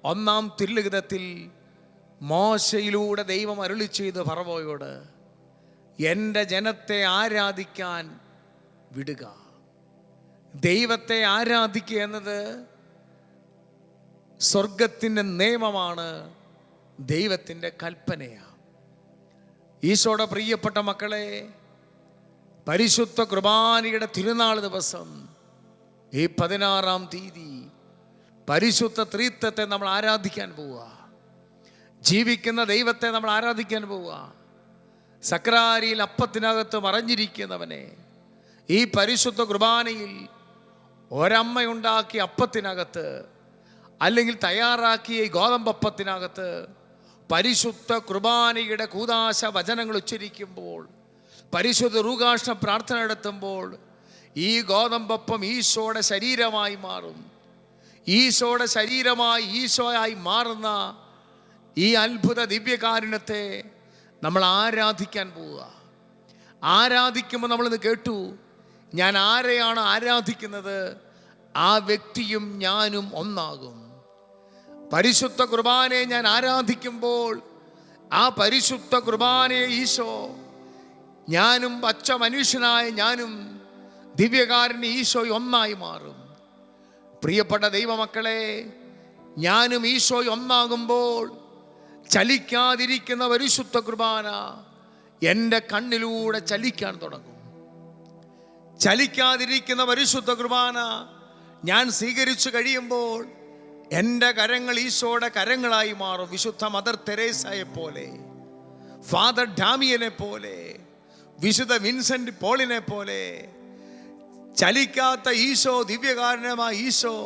1-ാം തിരുലിഖിതത്തിൽ മോശയിലൂടെ ദൈവം അരുളി ചെയ്ത് ഫറവോയോട്, എൻ്റെ ജനത്തെ ആരാധിക്കാൻ വിടുക. ദൈവത്തെ ആരാധിക്കുക എന്നത് സ്വർഗത്തിൻ്റെ നിയമമാണ്, ദൈവത്തിൻ്റെ കൽപ്പനയാണ്. ഈശോയുടെ പ്രിയപ്പെട്ട മക്കളെ, പരിശുദ്ധ കുർബാനയുടെ തിരുനാൾ ദിവസം ഈ 16-ാം തീയതി പരിശുദ്ധ ത്രിത്വത്തെ നമ്മൾ ആരാധിക്കാൻ പോവുക. ജീവിക്കുന്ന ദൈവത്തെ നമ്മൾ ആരാധിക്കാൻ പോവുക. സക്രാരിയിൽ അപ്പത്തിനകത്ത് മറഞ്ഞിരിക്കുന്നവനെ ഈ പരിശുദ്ധ കുർബാനയിൽ ഒരമ്മയുണ്ടാക്കിയ അപ്പത്തിനകത്ത് അല്ലെങ്കിൽ തയ്യാറാക്കിയ ഈ ഗോതമ്പപ്പത്തിനകത്ത് പരിശുദ്ധ കുർബാനയുടെ കൂദാശ വചനങ്ങൾ ഉച്ചരിക്കുമ്പോൾ, പരിശുദ്ധ റൂകാഷ്ണ പ്രാർത്ഥന നടത്തുമ്പോൾ ഈ ഗോതമ്പപ്പം ഈശോയുടെ ശരീരമായി മാറും. ഈശോയുടെ ശരീരമായി ഈശോയായി മാറുന്ന ഈ അത്ഭുത ദിവ്യകാരുണ്യത്തെ നമ്മൾ ആരാധിക്കാൻ പോവുക. ആരാധിക്കുമ്പോൾ നമ്മളിന്ന് കേട്ടു, ഞാൻ ആരെയാണ് ആരാധിക്കുന്നത്, ആ വ്യക്തിയും ഞാനും ഒന്നാകും. പരിശുദ്ധ കുർബാനയെ ഞാൻ ആരാധിക്കുമ്പോൾ ആ പരിശുദ്ധ കുർബാനയെ ഈശോ, ഞാനും പച്ച മനുഷ്യനായ ഞാനും ദിവ്യകാരുണ്യ ഈശോ ഒന്നായി മാറും. പ്രിയപ്പെട്ട ദൈവമക്കളെ, ഞാനും ഈശോ ഒന്നാകുമ്പോൾ ചലിക്കാതിരിക്കുന്ന പരിശുദ്ധ കുർബാന എൻ്റെ കണ്ണിലൂടെ ചലിക്കാൻ തുടങ്ങും. ചലിക്കാതിരിക്കുന്ന പരിശുദ്ധ കുർബാന ഞാൻ സ്വീകരിച്ചു കഴിയുമ്പോൾ എൻ്റെ കരങ്ങൾ ഈശോയുടെ കരങ്ങളായി മാറും. വിശുദ്ധ മദർ തെരേസയെ പോലെ, ഫാദർ ഡാമിയനെ പോലെ, വിശുദ്ധ വിൻസെന്റ് പോളിനെ പോലെ ചലിക്കാത്ത ഈശോ, ദിവ്യകാരുണ്യമായ ഈശോ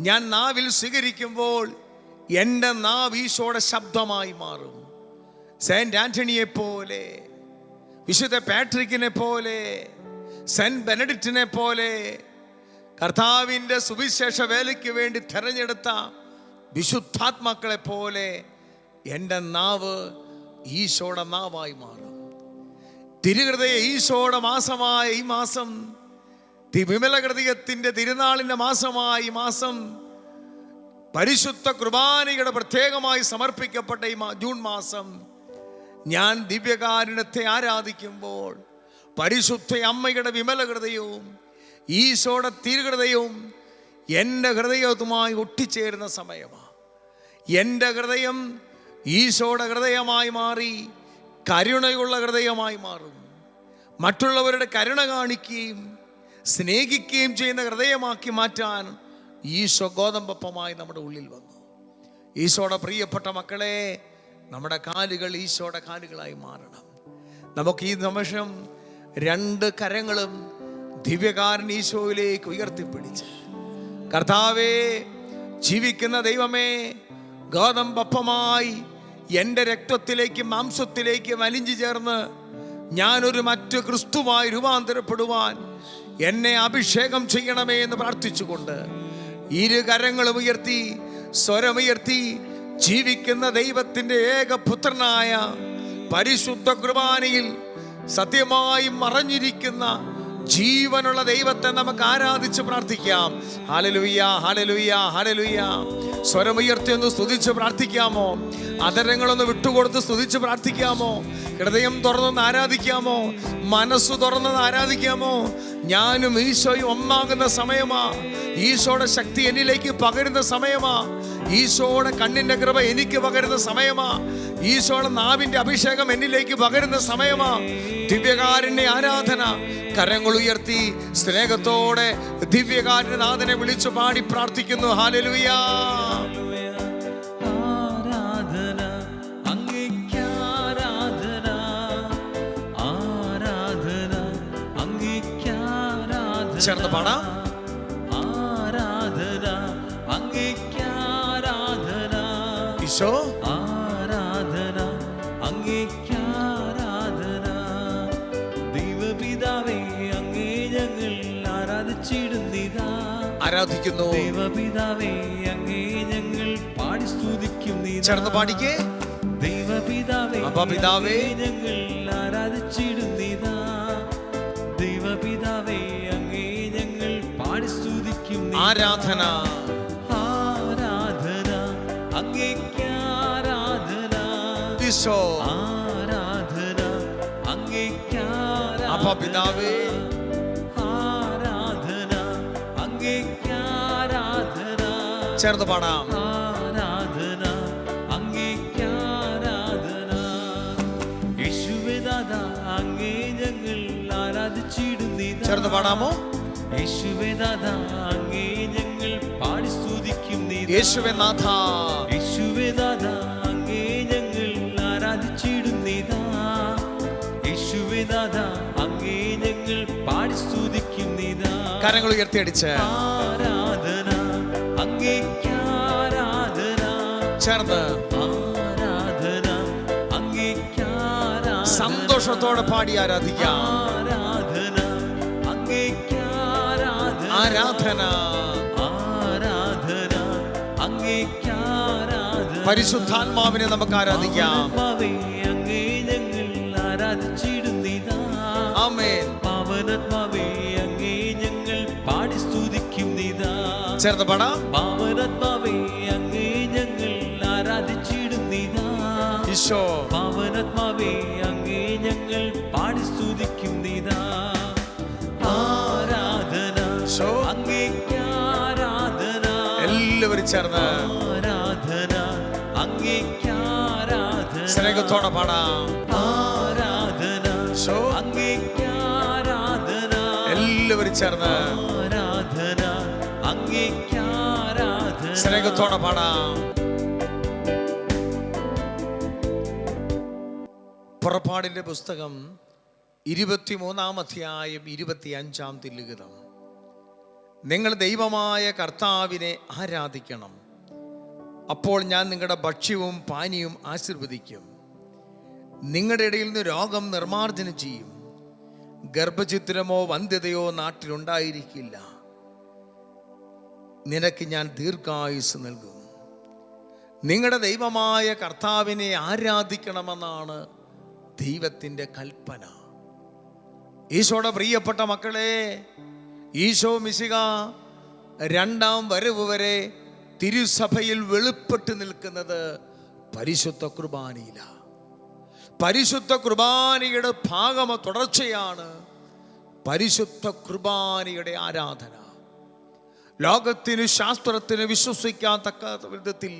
ഞാൻ നാവിൽ സ്വീകരിക്കുമ്പോൾ എൻ്റെ നാവ് ഈശോയുടെ ശബ്ദമായി മാറും. സെയിന്റ് ആന്റണിയെ പോലെ, വിശുദ്ധ പാട്രിക്കിനെ പോലെ, സെന്റ് ബെനഡിക്റ്റിനെ പോലെ, കർത്താവിൻ്റെ സുവിശേഷ വേലയ്ക്ക് വേണ്ടി തെരഞ്ഞെടുത്ത വിശുദ്ധാത്മാക്കളെ പോലെ എൻ്റെ നാവ് ഈശോയുടെ നാവായി മാറും. തിരുഹൃദയ ഈശോയുടെ മാസമായ ഈ മാസം, വിമല ഹൃദയത്തിൻ്റെ തിരുനാളിൻ്റെ മാസമായ ഈ മാസം, പരിശുദ്ധ കുർബാനയുടെ പ്രത്യേകമായി സമർപ്പിക്കപ്പെട്ട ഈ ജൂൺ മാസം, ഞാൻ ദിവ്യകാരുണ്യത്തെ ആരാധിക്കുമ്പോൾ പരിശുദ്ധ അമ്മയുടെ വിമല ഹൃദയവും ഈശോയുടെ തിരുഹൃദയവും എൻ്റെ ഹൃദയവുമായി ഒട്ടിച്ചേരുന്ന സമയമാണ്. എൻ്റെ ഹൃദയം ഈശോയുടെ ഹൃദയമായി മാറി കരുണയുള്ള ഹൃദയമായി മാറും. മറ്റുള്ളവരുടെ കരുണ കാണിക്കുകയും സ്നേഹിക്കുകയും ചെയ്യുന്ന ഹൃദയമാക്കി മാറ്റാൻ ഈശോ ഗോതമ്പപ്പമായി നമ്മുടെ ഉള്ളിൽ വന്നു. ഈശോയുടെ പ്രിയപ്പെട്ട മക്കളെ, നമ്മുടെ കാലുകൾ ഈശോയുടെ കാലുകളായി മാറണം. നമുക്ക് ഈ നിമിഷം 2 കരങ്ങളും ദിവ്യകാരുണ്യ ഈശോയിലേക്ക് ഉയർത്തിപ്പിടിച്ച്, കർത്താവേ, ജീവിക്കുന്ന ദൈവമേ, ഗോതമ്പപ്പമായി എൻ്റെ രക്തത്തിലേക്കും മാംസത്തിലേക്കും അലിഞ്ഞു ചേർന്ന് ഞാനൊരു മറ്റു ക്രിസ്തുവായി രൂപാന്തരപ്പെടുവാൻ എന്നെ അഭിഷേകം ചെയ്യണമേ എന്ന് പ്രാർത്ഥിച്ചുകൊണ്ട് 2 കരങ്ങളും ഉയർത്തി, സ്വരമുയർത്തി, ജീവിക്കുന്ന ദൈവത്തിൻ്റെ ഏകപുത്രനായ പരിശുദ്ധ കുർബാനയിൽ സത്യമായി മറഞ്ഞിരിക്കുന്ന ജീവനുള്ള ദൈവത്തെ നമുക്ക് ആരാധിച്ച് പ്രാർത്ഥിക്കാം. ഹല്ലേലൂയ, ഹല്ലേലൂയ, ഹല്ലേലൂയ. സ്വരമുയർത്തി ഒന്ന് സ്തുതിച്ച് പ്രാർത്ഥിക്കാമോ? അധരങ്ങളൊന്ന് വിട്ടുകൊടുത്ത് സ്തുതിച്ച് പ്രാർത്ഥിക്കാമോ? ഹൃദയം തുറന്നൊന്ന് ആരാധിക്കാമോ? മനസ്സ് തുറന്നൊന്ന് ആരാധിക്കാമോ? ഞാനും ഈശോയും ഒന്നാകുന്ന സമയമാ. ഈശോയുടെ ശക്തി എന്നിലേക്ക് പകരുന്ന സമയമാ. ഈശോയുടെ കണ്ണിൻ്റെ കൃപ എനിക്ക് പകരുന്ന സമയമാ. ഈശോയുടെ നാവിൻ്റെ അഭിഷേകം എന്നിലേക്ക് പകരുന്ന സമയമാ. ദിവ്യകാരുണ്യ ആരാധന. കരങ്ങൾ ഉയർത്തി സ്നേഹത്തോടെ ദിവ്യകാരുണ്യനാഥനെ വിളിച്ചു പാടി പ്രാർത്ഥിക്കുന്നു. ഹല്ലേലൂയ. ആരാധന അങ്ങേയ്ക്ക്, ആരാധന, ആരാധന ചേർന്ന് പാടാം. ആരാധന അങ്ങേക്ക് ആരാധന, ഈശോ ആരാധന അങ്ങേക്ക് ആരാധന. ദൈവപിതാവേ അങ്ങേ ഞങ്ങൾ ആരാധിച്ചിടുന്നിതാ. ആരാധിക്കുന്നു. ദൈവപിതാവേ അങ്ങേ ഞങ്ങൾ പാടി സ്തുതിക്കുന്നിതാ. ചേർന്ന് പാടിക്കേ. ദൈവപിതാവേ അപ്പാപിതാവേ ഞങ്ങൾ ആരാധിച്ചിടുന്നിതാ. ദൈവപിതാവേ അങ്ങേ ഞങ്ങൾ പാടി സ്തുതിക്കുന്നിതാ. ആരാധന ആരാധന അങ്ങേക്ക് ആരാധന, ഈശോ ആരാധന അങ്ങേക്ക് ആരാധന. അപ്പാപിതാവേ ആരാധന അങ്ങേക്ക് ആരാധന. ചേർന്ന് പാടാം. ആരാധന അങ്ങേക്ക് ആരാധന. യേശുവേ ദാദാ അങ്ങേ ഞങ്ങൾ ആരാധിച്ചിടുന്നിതാ. ചേർന്ന് പാടാമോ? യേശുവേ ദാദാ അങ്ങേ ഞങ്ങൾ പാടി സ്തുതിക്കുന്നിതാ. യേശുവേ നാഥ, യേശുവേ ദാദാ അങ്ങേ ഞങ്ങൾ ആരാധിച്ചിടുന്നിതാ. യേശുവേ ദാദാ അങ്ങേ ഞങ്ങൾ പാടി സ്തുതിക്കുന്നിതാ. കരങ്ങൾ ഉയർത്തിയടിച്ച് ആരാധന അങ്ങേക്ക് ആരാധന. ചേർന്ന് ആരാധന അങ്ങേക്ക് ആരാധന. സന്തോഷത്തോടെ പാടി ആരാധിക്കാം. ആരാധന അങ്ങേക്ക് ആരാധന. ആരാധന ആരാധന അങ്ങേക്ക് ആരാധന. പരിശുദ്ധാത്മാവിനെ നമുക്ക് ആരാധിക്കാം. പാവനാത്മാവേ അങ്ങേ ഞങ്ങൾ ആരാധിച്ചിടുന്നിതാ. ആമേൻ. പാവനാത്മാവേ അങ്ങേ ഞങ്ങൾ പാടി സ്തുതിക്കുന്നിതാ. ചേർന്ന് പാടാം. പാവനാത്മാവേ അങ്ങേ ഞങ്ങൾ ആരാധിച്ചിടുന്നിതാ. ഈശോ പാവനാത്മാവേ അങ്ങേ ഞങ്ങൾ പാടി സ്തുതിക്കുന്നിതാ. ആരാധന ഈശോ അങ്ങേക്ക് ആരാധന. എല്ലാവരും ചേർന്ന് ആരാധന അങ്ങേക്ക് ആരാധന. സ്നേഹത്തോടെ പാടാം. ആരാധന ഈശോ അങ്ങേക്ക് ആരാധന. എല്ലാവരും ചേർന്ന് ആരാധന അങ്ങേക്ക് ആരാധന. സ്നേഹത്തോടെ പാടാം. പുറപ്പാടിന്റെ പുസ്തകം 23-ാം അധ്യായം 25-ാം തിരുലിഖിതം. നിങ്ങൾ ദൈവമായ കർത്താവിനെ ആരാധിക്കണം, അപ്പോൾ ഞാൻ നിങ്ങളുടെ ഭക്ഷ്യവും പാനീയവും ആശീർവദിക്കും. നിങ്ങളുടെ ഇടയിൽ നിന്ന് രോഗം നിർമ്മാർജ്ജനം ചെയ്യും. ഗർഭഛിദ്രമോ വന്ധ്യതയോ നാട്ടിലുണ്ടായിരിക്കില്ല. നിനക്ക് ഞാൻ ദീർഘായുസ് നൽകും. നിങ്ങളുടെ ദൈവമായ കർത്താവിനെ ആരാധിക്കണമെന്നാണ് ദൈവത്തിൻ്റെ കൽപ്പന. ഈശോയുടെ പ്രിയപ്പെട്ട മക്കളെ, ഈശോ മിശിഹ രണ്ടാം വരവ് വരെ തിരുസഭയിൽ വെളിപ്പെട്ട് നിൽക്കുന്നത് പരിശുദ്ധ കുർബാനയിലാണ്. പരിശുദ്ധ കുർബാനയുടെ ഭാഗമ തുടർച്ചയാണ് പരിശുദ്ധ കുർബാനയുടെ ആരാധന. ലോകത്തിന് ശാസ്ത്രത്തിന് വിശ്വസിക്കാൻ തക്ക വിധത്തിൽ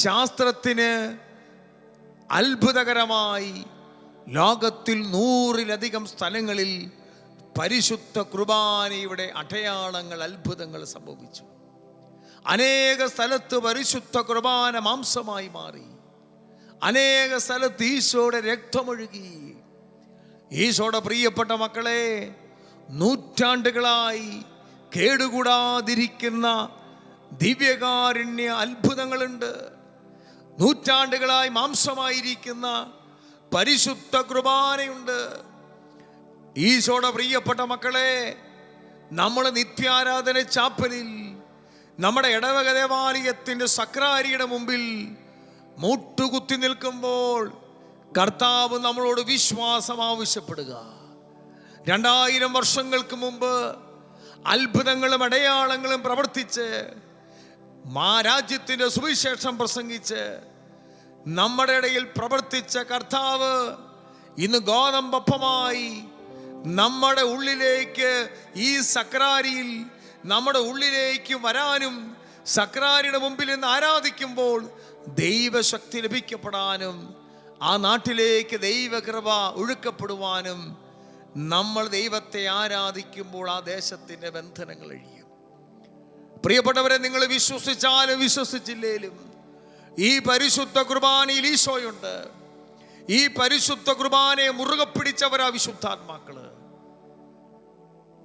ശാസ്ത്രത്തിന് അത്ഭുതകരമായി ലോകത്തിൽ 100-ലധികം സ്ഥലങ്ങളിൽ പരിശുദ്ധ കുർബാനയുടെ അടയാളങ്ങൾ, അത്ഭുതങ്ങൾ സംഭവിച്ചു. അനേക സ്ഥലത്ത് പരിശുദ്ധ കുർബാന മാംസമായി മാറി. അനേക സ്ഥലത്ത് ഈശോയുടെ രക്തമൊഴുകി. ഈശോയുടെ പ്രിയപ്പെട്ട മക്കളെ, നൂറ്റാണ്ടുകളായി കേടുകൂടാതിരിക്കുന്ന ദിവ്യകാരുണ്യ അത്ഭുതങ്ങളുണ്ട്. നൂറ്റാണ്ടുകളായി മാംസമായിരിക്കുന്ന പരിശുദ്ധ കുർബാനയുണ്ട്. ഈശോയുടെ പ്രിയപ്പെട്ട മക്കളെ, നമ്മൾ നിത്യാരാധന ചാപ്പലിൽ നമ്മുടെ ഇടവക ദേവാലയത്തിൻ്റെ സക്രാരിയുടെ മുമ്പിൽ മുട്ടുകുത്തി നിൽക്കുമ്പോൾ കർത്താവ് നമ്മളോട് വിശ്വാസം ആവശ്യപ്പെടുക. 2000 വർഷങ്ങൾക്ക് മുമ്പ് അത്ഭുതങ്ങളും അടയാളങ്ങളും പ്രവർത്തിച്ച് രാജ്യത്തിൻ്റെ സുവിശേഷം പ്രസംഗിച്ച് നമ്മുടെ ഇടയിൽ പ്രവർത്തിച്ച കർത്താവ് ഇന്ന് ഗോതമ്പപ്പമായി നമ്മുടെ ഉള്ളിലേക്ക്, ഈ സക്രാരിയിൽ നമ്മുടെ ഉള്ളിലേക്ക് വരാനും സക്രാരിയുടെ മുമ്പിൽ നിന്ന് ആരാധിക്കുമ്പോൾ ദൈവശക്തി ലഭിക്കപ്പെടാനും ആ നാട്ടിലേക്ക് ദൈവകൃപ ഒഴുക്കപ്പെടുവാനും നമ്മൾ ദൈവത്തെ ആരാധിക്കുമ്പോൾ ആ ദേശത്തിൻ്റെ ബന്ധനങ്ങൾ അഴിയും. പ്രിയപ്പെട്ടവരെ, നിങ്ങൾ വിശ്വസിച്ചാലും വിശ്വസിച്ചില്ലേലും ഈ പരിശുദ്ധ കുർബാനയിൽ ഈശോയുണ്ട്. ഈ പരിശുദ്ധ കുർബാനയെ മുറുകെ പിടിച്ചവരാ വിശുദ്ധാത്മാക്കള്.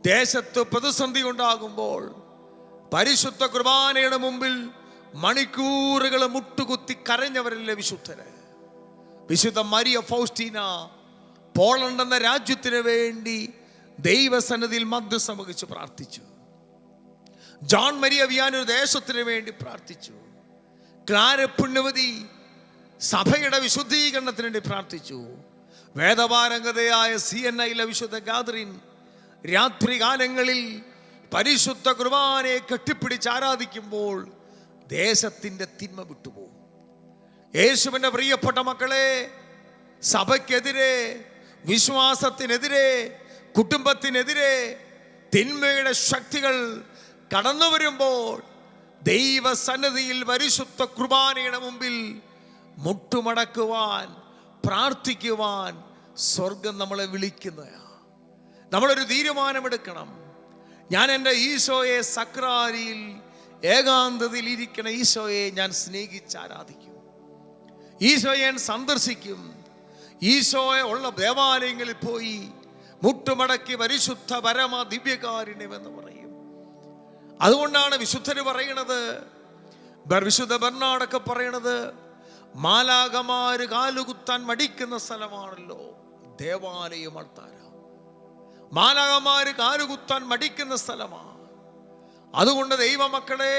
ദേശത്ത് പ്രതിസന്ധി ഉണ്ടാകുമ്പോൾ പരിശുദ്ധ കുർബാനയുടെ മുമ്പിൽ മണിക്കൂറുകൾ മുട്ടുകുത്തി കരഞ്ഞവരല്ലേ വിശുദ്ധര്. വിശുദ്ധ മരിയ ഫൗസ്റ്റീന പോളണ്ട് എന്ന രാജ്യത്തിന് വേണ്ടി ദൈവസന്നിധിയിൽ മധ്യസ്ഥം വഹിച്ച് പ്രാർത്ഥിച്ചു. ജോൺ മരിയ വിയാനി ഒരു ദേശത്തിന് വേണ്ടി പ്രാർത്ഥിച്ചു. ക്ലാര പുണ്യവതി സഭയുടെ വിശുദ്ധീകരണത്തിന് വേണ്ടി പ്രാർത്ഥിച്ചു. വേദപാരംഗതയായ CNIയിലെ വിശുദ്ധ ഗാദറിൻ രാത്രി കാലങ്ങളിൽ പരിശുദ്ധ കുർബാനയെ കെട്ടിപ്പിടിച്ച് ആരാധിക്കുമ്പോൾ ദേശത്തിൻ്റെ തിന്മ വിട്ടുപോകും. യേശുവിൻ്റെ പ്രിയപ്പെട്ട മക്കളെ, സഭയ്ക്കെതിരെ, വിശ്വാസത്തിനെതിരെ, കുടുംബത്തിനെതിരെ തിന്മയുടെ ശക്തികൾ കടന്നു വരുമ്പോൾ ദൈവസന്നിധിയിൽ പരിശുദ്ധ കുർബാനയുടെ മുമ്പിൽ മുട്ടുമടക്കുവാൻ, പ്രാർത്ഥിക്കുവാൻ സ്വർഗം നമ്മളെ വിളിക്കുന്നതാണ്. നമ്മളൊരു തീരുമാനമെടുക്കണം. ഞാൻ എൻ്റെ ഈശോയെ സക്രാരിയിൽ ഏകാന്തതയിൽ ഇരിക്കണ ഈശോയെ ഞാൻ സ്നേഹിച്ച് ആരാധിക്കും. ഈശോയെ ഞാൻ സന്ദർശിക്കും. ഈശോയെ ഉള്ള ദേവാലയങ്ങളിൽ പോയി മുട്ടുമടക്കി പരിശുദ്ധ പരമ ദിവ്യകാരുണ്യമെന്ന് പറയും. അതുകൊണ്ടാണ് വിശുദ്ധര് പറയണത്, വിശുദ്ധ ബെർണാഡൊക്കെ പറയണത്, മാലാഖമാര് കാലുകുത്താൻ മടിക്കുന്ന സ്ഥലമാണല്ലോ ദേവാലയം അൾത്താര. മാലാഖമാര് കാലുകുത്താൻ മടിക്കുന്ന സ്ഥലമാണ്. അതുകൊണ്ട് ദൈവമക്കളെ,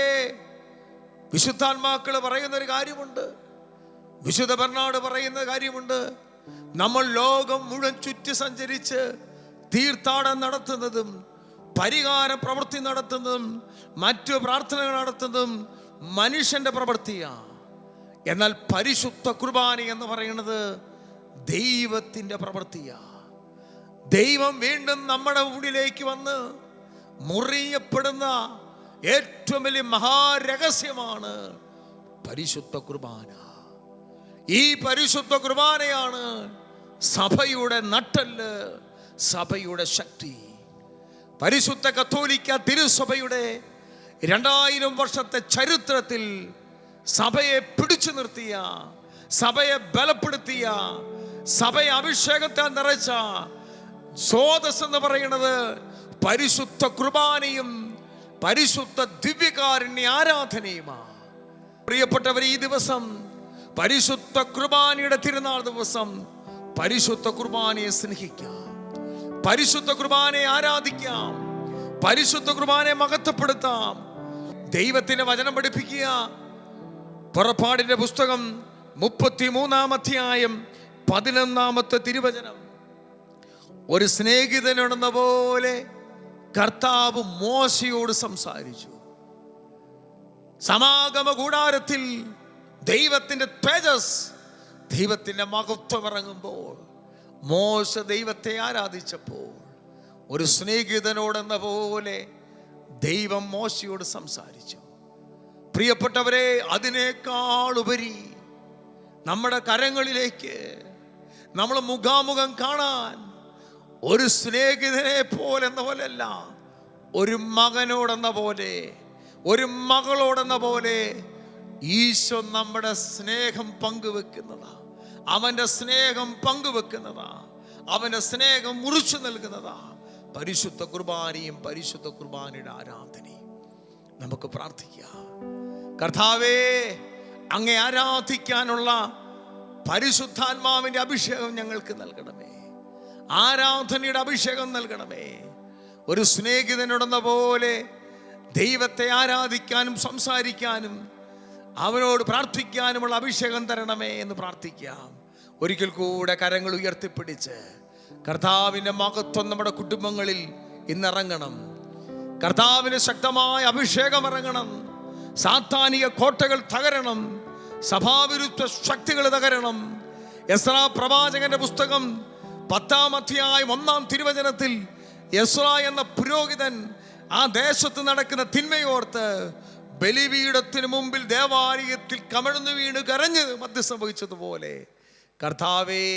വിശുദ്ധാത്മാക്കള് പറയുന്നൊരു കാര്യമുണ്ട്, വിശുദ്ധ ബെർണാഡ് പറയുന്ന കാര്യമുണ്ട്. നമ്മൾ ലോകം മുഴുവൻ ചുറ്റി സഞ്ചരിച്ച് തീർത്ഥാടനം നടത്തുന്നതും പരിഹാര പ്രവൃത്തി നടത്തുന്നതും മറ്റു പ്രാർത്ഥനകൾ നടത്തുന്നതും മനുഷ്യന്റെ പ്രവൃത്തിയാണ്. എന്നാൽ പരിശുദ്ധ കുർബാന എന്ന് പറയുന്നത് ദൈവത്തിൻ്റെ പ്രവൃത്തിയാണ്. ദൈവം വീണ്ടും നമ്മുടെ ഉള്ളിലേക്ക് വന്ന് മുറിയപ്പെടുന്ന ഏറ്റവും വലിയ മഹാരഹസ്യമാണ് പരിശുദ്ധ കുർബാന. ഈ പരിശുദ്ധ കുർബാനയാണ് സഭയുടെ നട്ടെല്ല്, സഭയുടെ ശക്തി. പരിശുദ്ധ കത്തോലിക്ക തിരുസഭയുടെ 2000 വർഷത്തെ ചരിത്രത്തിൽ സഭയെ പിടിച്ചു നിർത്തിയ, സഭയെ ബലപ്പെടുത്തിയ, സഭയെ അഭിഷേകത്താൽ നിറച്ച സ്രോതസ് എന്ന് പറയുന്നത് പരിശുദ്ധ കുർബാനയും പരിശുദ്ധ ദിവ്യകാരുണ്യ ആരാധനയുമാണ്. പ്രിയപ്പെട്ടവർ, ഈ ദിവസം പരിശുദ്ധ കുർബാനയുടെ തിരുനാൾ ദിവസം പരിശുദ്ധ കുർബാനയെ സ്നേഹിക്കാം, പരിശുദ്ധ കുർബാനയെ ആരാധിക്കാം, പരിശുദ്ധ കുർബാനയെ മഹത്വപ്പെടുത്താം. ദൈവത്തിന്റെ വചനം പഠിപ്പിക്കുക. പുറപ്പാടിന്റെ പുസ്തകം 33-ാം അധ്യായം 11-ാമത്തെ തിരുവചനം. ഒരു സ്നേഹിതനെന്ന പോലെ കർത്താവ് മോശയോട് സംസാരിച്ചു. സമാഗമ കൂടാരത്തിൽ ദൈവത്തിന്റെ തേജസ്, ദൈവത്തിന്റെ മഹത്വം ഇറങ്ങുമ്പോൾ മോശ ദൈവത്തെ ആരാധിച്ചപ്പോൾ ഒരു സ്നേഹിതനോടെന്ന പോലെ ദൈവം മോശയോട് സംസാരിച്ചു. പ്രിയപ്പെട്ടവരെ, അതിനേക്കാൾ ഉപരി നമ്മുടെ കരങ്ങളിലേക്ക് നമ്മൾ മുഖാമുഖം കാണാൻ ഒരു സ്നേഹിതനെ പോലെന്ന പോലെയല്ല, ഒരു മകനോടെന്ന പോലെ, ഒരു മകളോടെന്ന പോലെ ഈശോ നമ്മുടെ സ്നേഹം പങ്കുവെക്കുന്നതാ, അവൻ്റെ സ്നേഹം പങ്കുവെക്കുന്നതാ, അവൻ്റെ സ്നേഹം മുറിച്ചു നൽകുന്നതാ പരിശുദ്ധ കുർബാനയും പരിശുദ്ധ കുർബാനയുടെ ആരാധനയും. നമുക്ക് പ്രാർത്ഥിക്കാം. കർത്താവേ, അങ്ങേ ആരാധിക്കാനുള്ള പരിശുദ്ധാത്മാവിൻ്റെ അഭിഷേകം ഞങ്ങൾക്ക് നൽകണമേ, ആരാധനയുടെ അഭിഷേകം നൽകണമേ. ഒരു സ്നേഹിതനോടെന്ന പോലെ ദൈവത്തെ ആരാധിക്കാനും സംസാരിക്കാനും അവനോട് പ്രാർത്ഥിക്കാനുമുള്ള അഭിഷേകം തരണമേ എന്ന് പ്രാർത്ഥിക്കാം. ഒരിക്കൽ കൂടെ കരങ്ങൾ ഉയർത്തിപ്പിടിച്ച് കർത്താവിൻ്റെ മഹത്വം നമ്മുടെ കുടുംബങ്ങളിൽ ഇന്നിറങ്ങണം. കർത്താവിന് ശക്തമായ അഭിഷേകം ഇറങ്ങണം. സാത്താനിക കോട്ടകൾ തകരണം, സഭാവിരുദ്ധ ശക്തികൾ തകരണം. എസ്രാ പ്രവാചകന്റെ പുസ്തകം 10-ാം അധ്യായം 1-ാം തിരുവചനത്തിൽ എസ്രാ എന്ന പുരോഹിതൻ ആ ദേശത്ത് നടക്കുന്ന തിന്മയോർത്ത് ബലിപീഠത്തിന് മുമ്പിൽ ദേവാലയത്തിൽ കമിഴ്ന്നു വീണ് കരഞ്ഞ് മധ്യസ്ഥം വഹിച്ചതുപോലെ കർത്താവേ,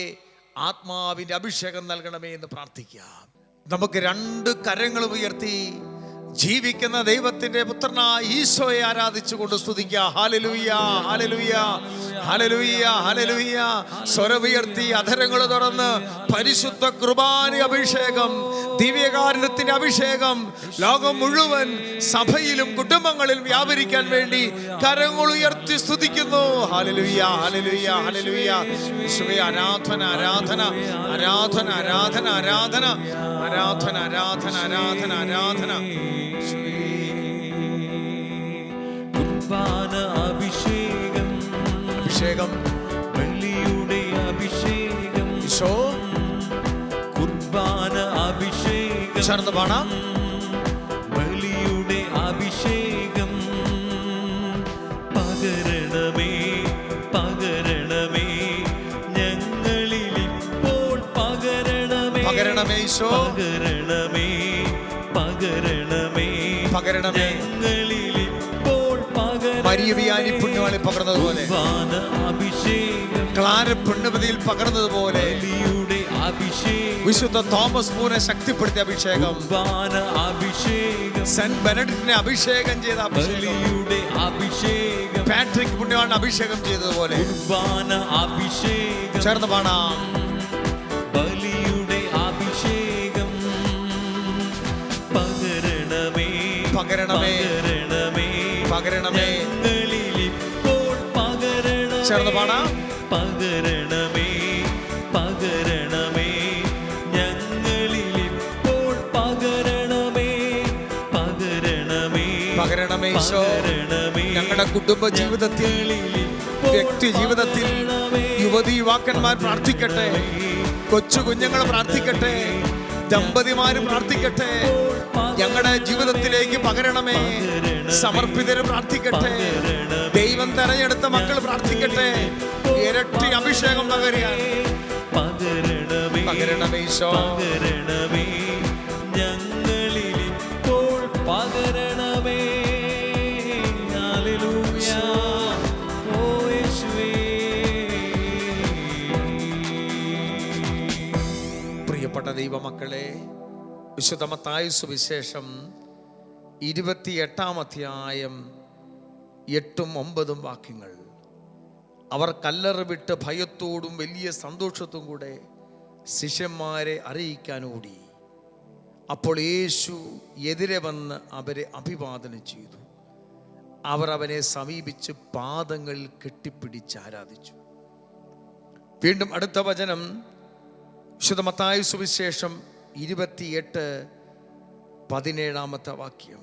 ആത്മാവിൻ്റെ അഭിഷേകം നൽകണമേ എന്ന് പ്രാർത്ഥിക്കാം. നമുക്ക് 2 കരങ്ങളും ഉയർത്തി ജീവിക്കുന്ന ദൈവത്തിന്റെ പുത്രനായ ഈശോയെ ആരാധിച്ചുകൊണ്ട് സ്തുതിക്കുക. ഹല്ലേലൂയ, ഹല്ലേലൂയ, ഹല്ലേലൂയ, ഹല്ലേലൂയ. സ്വരമുയർത്തി അധരങ്ങൾ തുറന്ന് പരിശുദ്ധ കുർബാന അഭിഷേകം, ദിവ്യകാരുണ്യത്തിന്റെ അഭിഷേകം ലോകം മുഴുവൻ സഭയിലും കുടുംബങ്ങളിലും വ്യാപരിക്കാൻ വേണ്ടി കരങ്ങൾ ഉയർത്തി സ്തുതിക്കുന്നു. ഹല്ലേലൂയ, ഹല്ലേലൂയ, ഹല്ലേലൂയ. യേശുവേ, ആരാധന, ആരാധന, ആരാധന, ആരാധന, ആരാധന, ആരാധന, ആരാധന, ആരാധന, ആരാധന. കുർബാന അഭിഷേകം, അഭിഷേകം, ബലിയുടെ അഭിഷേകം, ഈശോ. കുർബാന അഭിഷേകം, ചേർന്ന് പാടാം. ബലിയുടെ അഭിഷേകം പകരണമേ, പകരണമേ ഞങ്ങളിൽ ഇപ്പോൾ പകരണമേ, പകരണമേ ഈശോ, പകരണമേ, പകരണമേ, പകരണമേ. ഞങ്ങളിൽ ഇപ്പോൾ മരിയ വിയാനി പുണ്യവാളി പകർന്നതുപോലെ, കുർബാന അഭിഷേകം, ക്ലാര പുണ്യവതിയിൽ പകർന്നതുപോലെ ബലിയുടെ അഭിഷേകം, വിശുദ്ധ തോമസ് മൂനെ ശക്തിപ്പെടുത്തിയ അഭിഷേകം, കുർബാന അഭിഷേകം, സെന്റ് ബെനഡിക്റ്റിനെ അഭിഷേകം ചെയ്ത അഭിഷേകം, ബലിയുടെ അഭിഷേകം, പാട്രിക് പുണ്യവാളിനെ അഭിഷേകം ചെയ്തതുപോലെ കുർബാന അഭിഷേകം, ചേർന്ന് പാടാം. ബലിയുടെ അഭിഷേകം പകരണമേ, പകരണമേ, പകരണമേ, പകരണമേ. ഞങ്ങളിൽ ഇപ്പോൾ പകരണമേ, ചേർന്ന് പാടാം. പകരണമേ, പകരണമേ ഞങ്ങളിൽ ഇപ്പോൾ പകരണമേ, പകരണമേ, പകരണമേ ഈശോ. പകരണമേ, ഞങ്ങളുടെ കുടുംബ ജീവിതത്തിൽ, വ്യക്തി ജീവിതത്തിൽ യുവതി യുവാക്കന്മാർ പ്രാർത്ഥിക്കട്ടെ, കൊച്ചു കുഞ്ഞുങ്ങൾ പ്രാർത്ഥിക്കട്ടെ, ദമ്പതിമാര് പ്രാർത്ഥിക്കട്ടെ. ഞങ്ങളുടെ ജീവിതത്തിലേക്ക് പകരണമേ. സമർപ്പിതര് പ്രാർത്ഥിക്കട്ടെ. ദൈവം തെരഞ്ഞെടുത്ത മക്കൾ പ്രാർത്ഥിക്കട്ടെ. ഇരട്ടി അഭിഷേകം പകരാൻ പകരണമേ, പകരണമേ ഈശോ. പകരണമേ ഞങ്ങളിൽ ഇപ്പോൾ പകരണമേ. ഹല്ലേലൂയ, ഓ യേശുവേ. പ്രിയപ്പെട്ട ദൈവമക്കളെ, വിശുദ്ധ മത്തായി സുവിശേഷം 28 അധ്യായം 8-9 വാക്യങ്ങൾ. അവർ കല്ലറ വിട്ട് ഭയത്തോടും വലിയ സന്തോഷത്തോടും കൂടെ ശിഷ്യന്മാരെ അറിയിക്കാൻ ഓടി. അപ്പോൾ യേശു എതിരെ വന്ന് അവരെ അഭിവാദനം ചെയ്തു. അവർ അവനെ സമീപിച്ച് പാദങ്ങളിൽ കെട്ടിപ്പിടിച്ച് ആരാധിച്ചു. വീണ്ടും അടുത്ത വചനം, വിശുദ്ധ മത്തായി സുവിശേഷം 28:17 വാക്യം.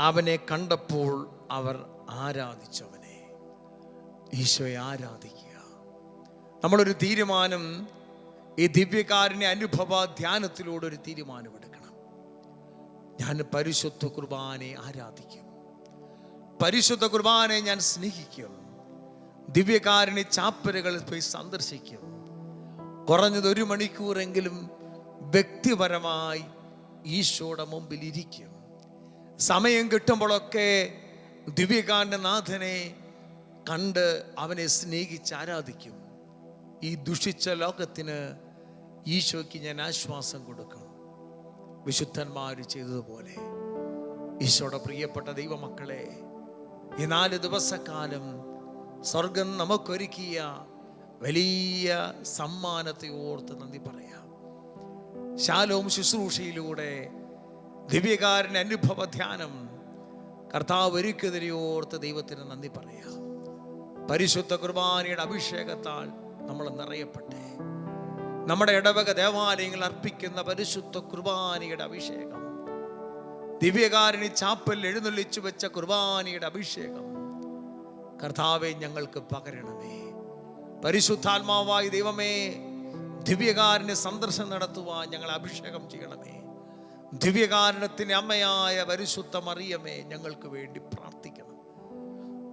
അവനെ കണ്ടപ്പോൾ അവർ ആരാധിച്ചവനെ. ഈശോയെ ആരാധിക്കുക. നമ്മളൊരു തീരുമാനം ഈ ദിവ്യകാരുണ്യ അനുഭവ ധ്യാനത്തിലൂടെ ഒരു തീരുമാനമെടുക്കണം. ഞാൻ പരിശുദ്ധ കുർബാനയെ ആരാധിക്കും, പരിശുദ്ധ കുർബാനയെ ഞാൻ സ്നേഹിക്കും, ദിവ്യകാരുണ്യ ചാപ്പലുകളിൽ പോയി സന്ദർശിക്കും. കുറഞ്ഞത് 1 മണിക്കൂറെങ്കിലും വ്യക്തിപരമായി ഈശോയുടെ മുമ്പിൽ ഇരിക്കും. സമയം കിട്ടുമ്പോഴൊക്കെ ദിവ്യകാരുണ്യ നാഥനെ കണ്ട് അവനെ സ്നേഹിച്ച് ആരാധിക്കും. ഈ ദുഷിച്ച ലോകത്തിന് ഈശോയ്ക്ക് ഞാൻ ആശ്വാസം കൊടുക്കും, വിശുദ്ധന്മാർ ചെയ്തതുപോലെ. ഈശോയുടെ പ്രിയപ്പെട്ട ദൈവമക്കളെ, ഈ 4 ദിവസക്കാലം സ്വർഗം നമുക്കൊരുക്കിയ വലിയ സമ്മാനത്തെ ഓർത്ത് നന്ദി പറയാം. ശാലോം ശുശ്രൂഷയിലൂടെ ദിവ്യകാരുണ്യ അനുഭവ ധ്യാനം കർത്താവ് ഒരുക്കിയതിനെ ഓർത്ത് ദൈവത്തിന് നന്ദി പറയാം. പരിശുദ്ധ കുർബാനയുടെ അഭിഷേകത്താൽ നമ്മൾ നിറയപ്പെട്ടെ. നമ്മുടെ ഇടവക ദേവാലയങ്ങൾ അർപ്പിക്കുന്ന പരിശുദ്ധ കുർബാനയുടെ അഭിഷേകം, ദിവ്യകാരുണ്യ ചാപ്പലിൽ എഴുന്നള്ളിച്ചു വെച്ച കുർബാനയുടെ അഭിഷേകം കർത്താവെ ഞങ്ങൾക്ക് പകരണമേ. പരിശുദ്ധാത്മാവായ ദൈവമേ, ദിവ്യകാരുണ്യ സന്ദർശനം നടത്തുവാൻ ഞങ്ങൾ അഭിഷേകം ചെയ്യണമേ. ദിവ്യകാരുണ്യത്തിന് അമ്മയായ പരിശുദ്ധ മറിയമേ, ഞങ്ങൾക്ക് വേണ്ടി പ്രാർത്ഥിക്കണം.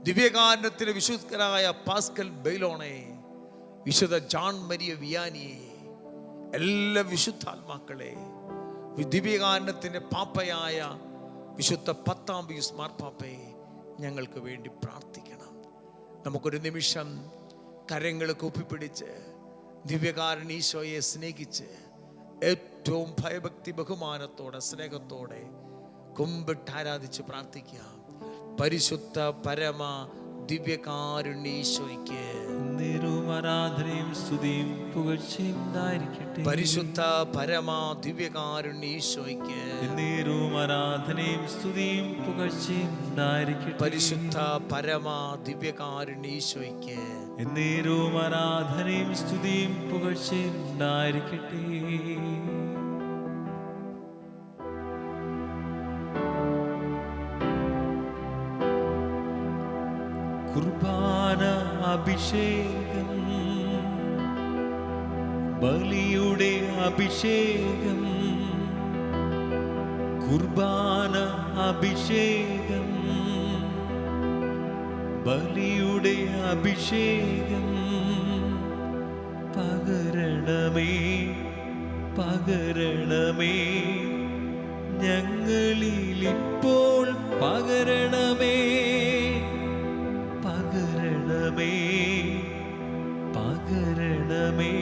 ദിവ്യകാരുണ്യത്തിന് വിശുദ്ധരായ പാസ്കൽ ബെയ്ലോണെ, വിശുദ്ധ ജോൺ മരിയ വിയാനിയെ, എല്ലാ വിശുദ്ധാത്മാക്കളെ, ദിവ്യകാരുണ്യത്തിൻ്റെ പാപ്പയായ വിശുദ്ധ 10-ാം പീയൂസ് മാർപ്പാപ്പയെ ഞങ്ങൾക്ക് വേണ്ടി പ്രാർത്ഥിക്കണം. നമുക്കൊരു നിമിഷം കരങ്ങൾ കൂപ്പിപ്പിടിച്ച് ദിവ്യകാരുണ്യ ഈശോയെ സ്നേഹിച്ച് ഏറ്റവും ഭയഭക്തി ബഹുമാനത്തോടെ സ്നേഹത്തോടെ കുമ്പിട്ട് ആരാധിച്ച് പ്രാർത്ഥിക്കാം. പരിശുദ്ധ പരമ ദിവ്യകാരുണ്യീശോയ്ക്ക് നേരവും ആരാധനയും സ്തുതിയും പുകഴ്ചയും ഉണ്ടായിരിക്കട്ടെ. പരിശുദ്ധ പരമാ ദിവ്യകാരുണ്യീശോയ്ക്ക് നേരവും ആരാധനയും സ്തുതിയും പുകഴ്ചയും ഉണ്ടായിരിക്കട്ടെ. പരിശുദ്ധ പരമാ ദിവ്യകാരുണ്യീശോയ്ക്ക് നേരവും ആരാധനയും സ്തുതിയും പുകഴ്ചയും ഉണ്ടായിരിക്കട്ടെ. കുർബാന അഭിഷേകം, ബലിയുടെ അഭിഷേകം, കുർബാന അഭിഷേകം, ബലിയുടെ അഭിഷേകം പകരണമേ, പകരണമേ, ഞങ്ങളിലിപ്പോൾ പകരണമേ, പകരണമേ, പകരണമേ.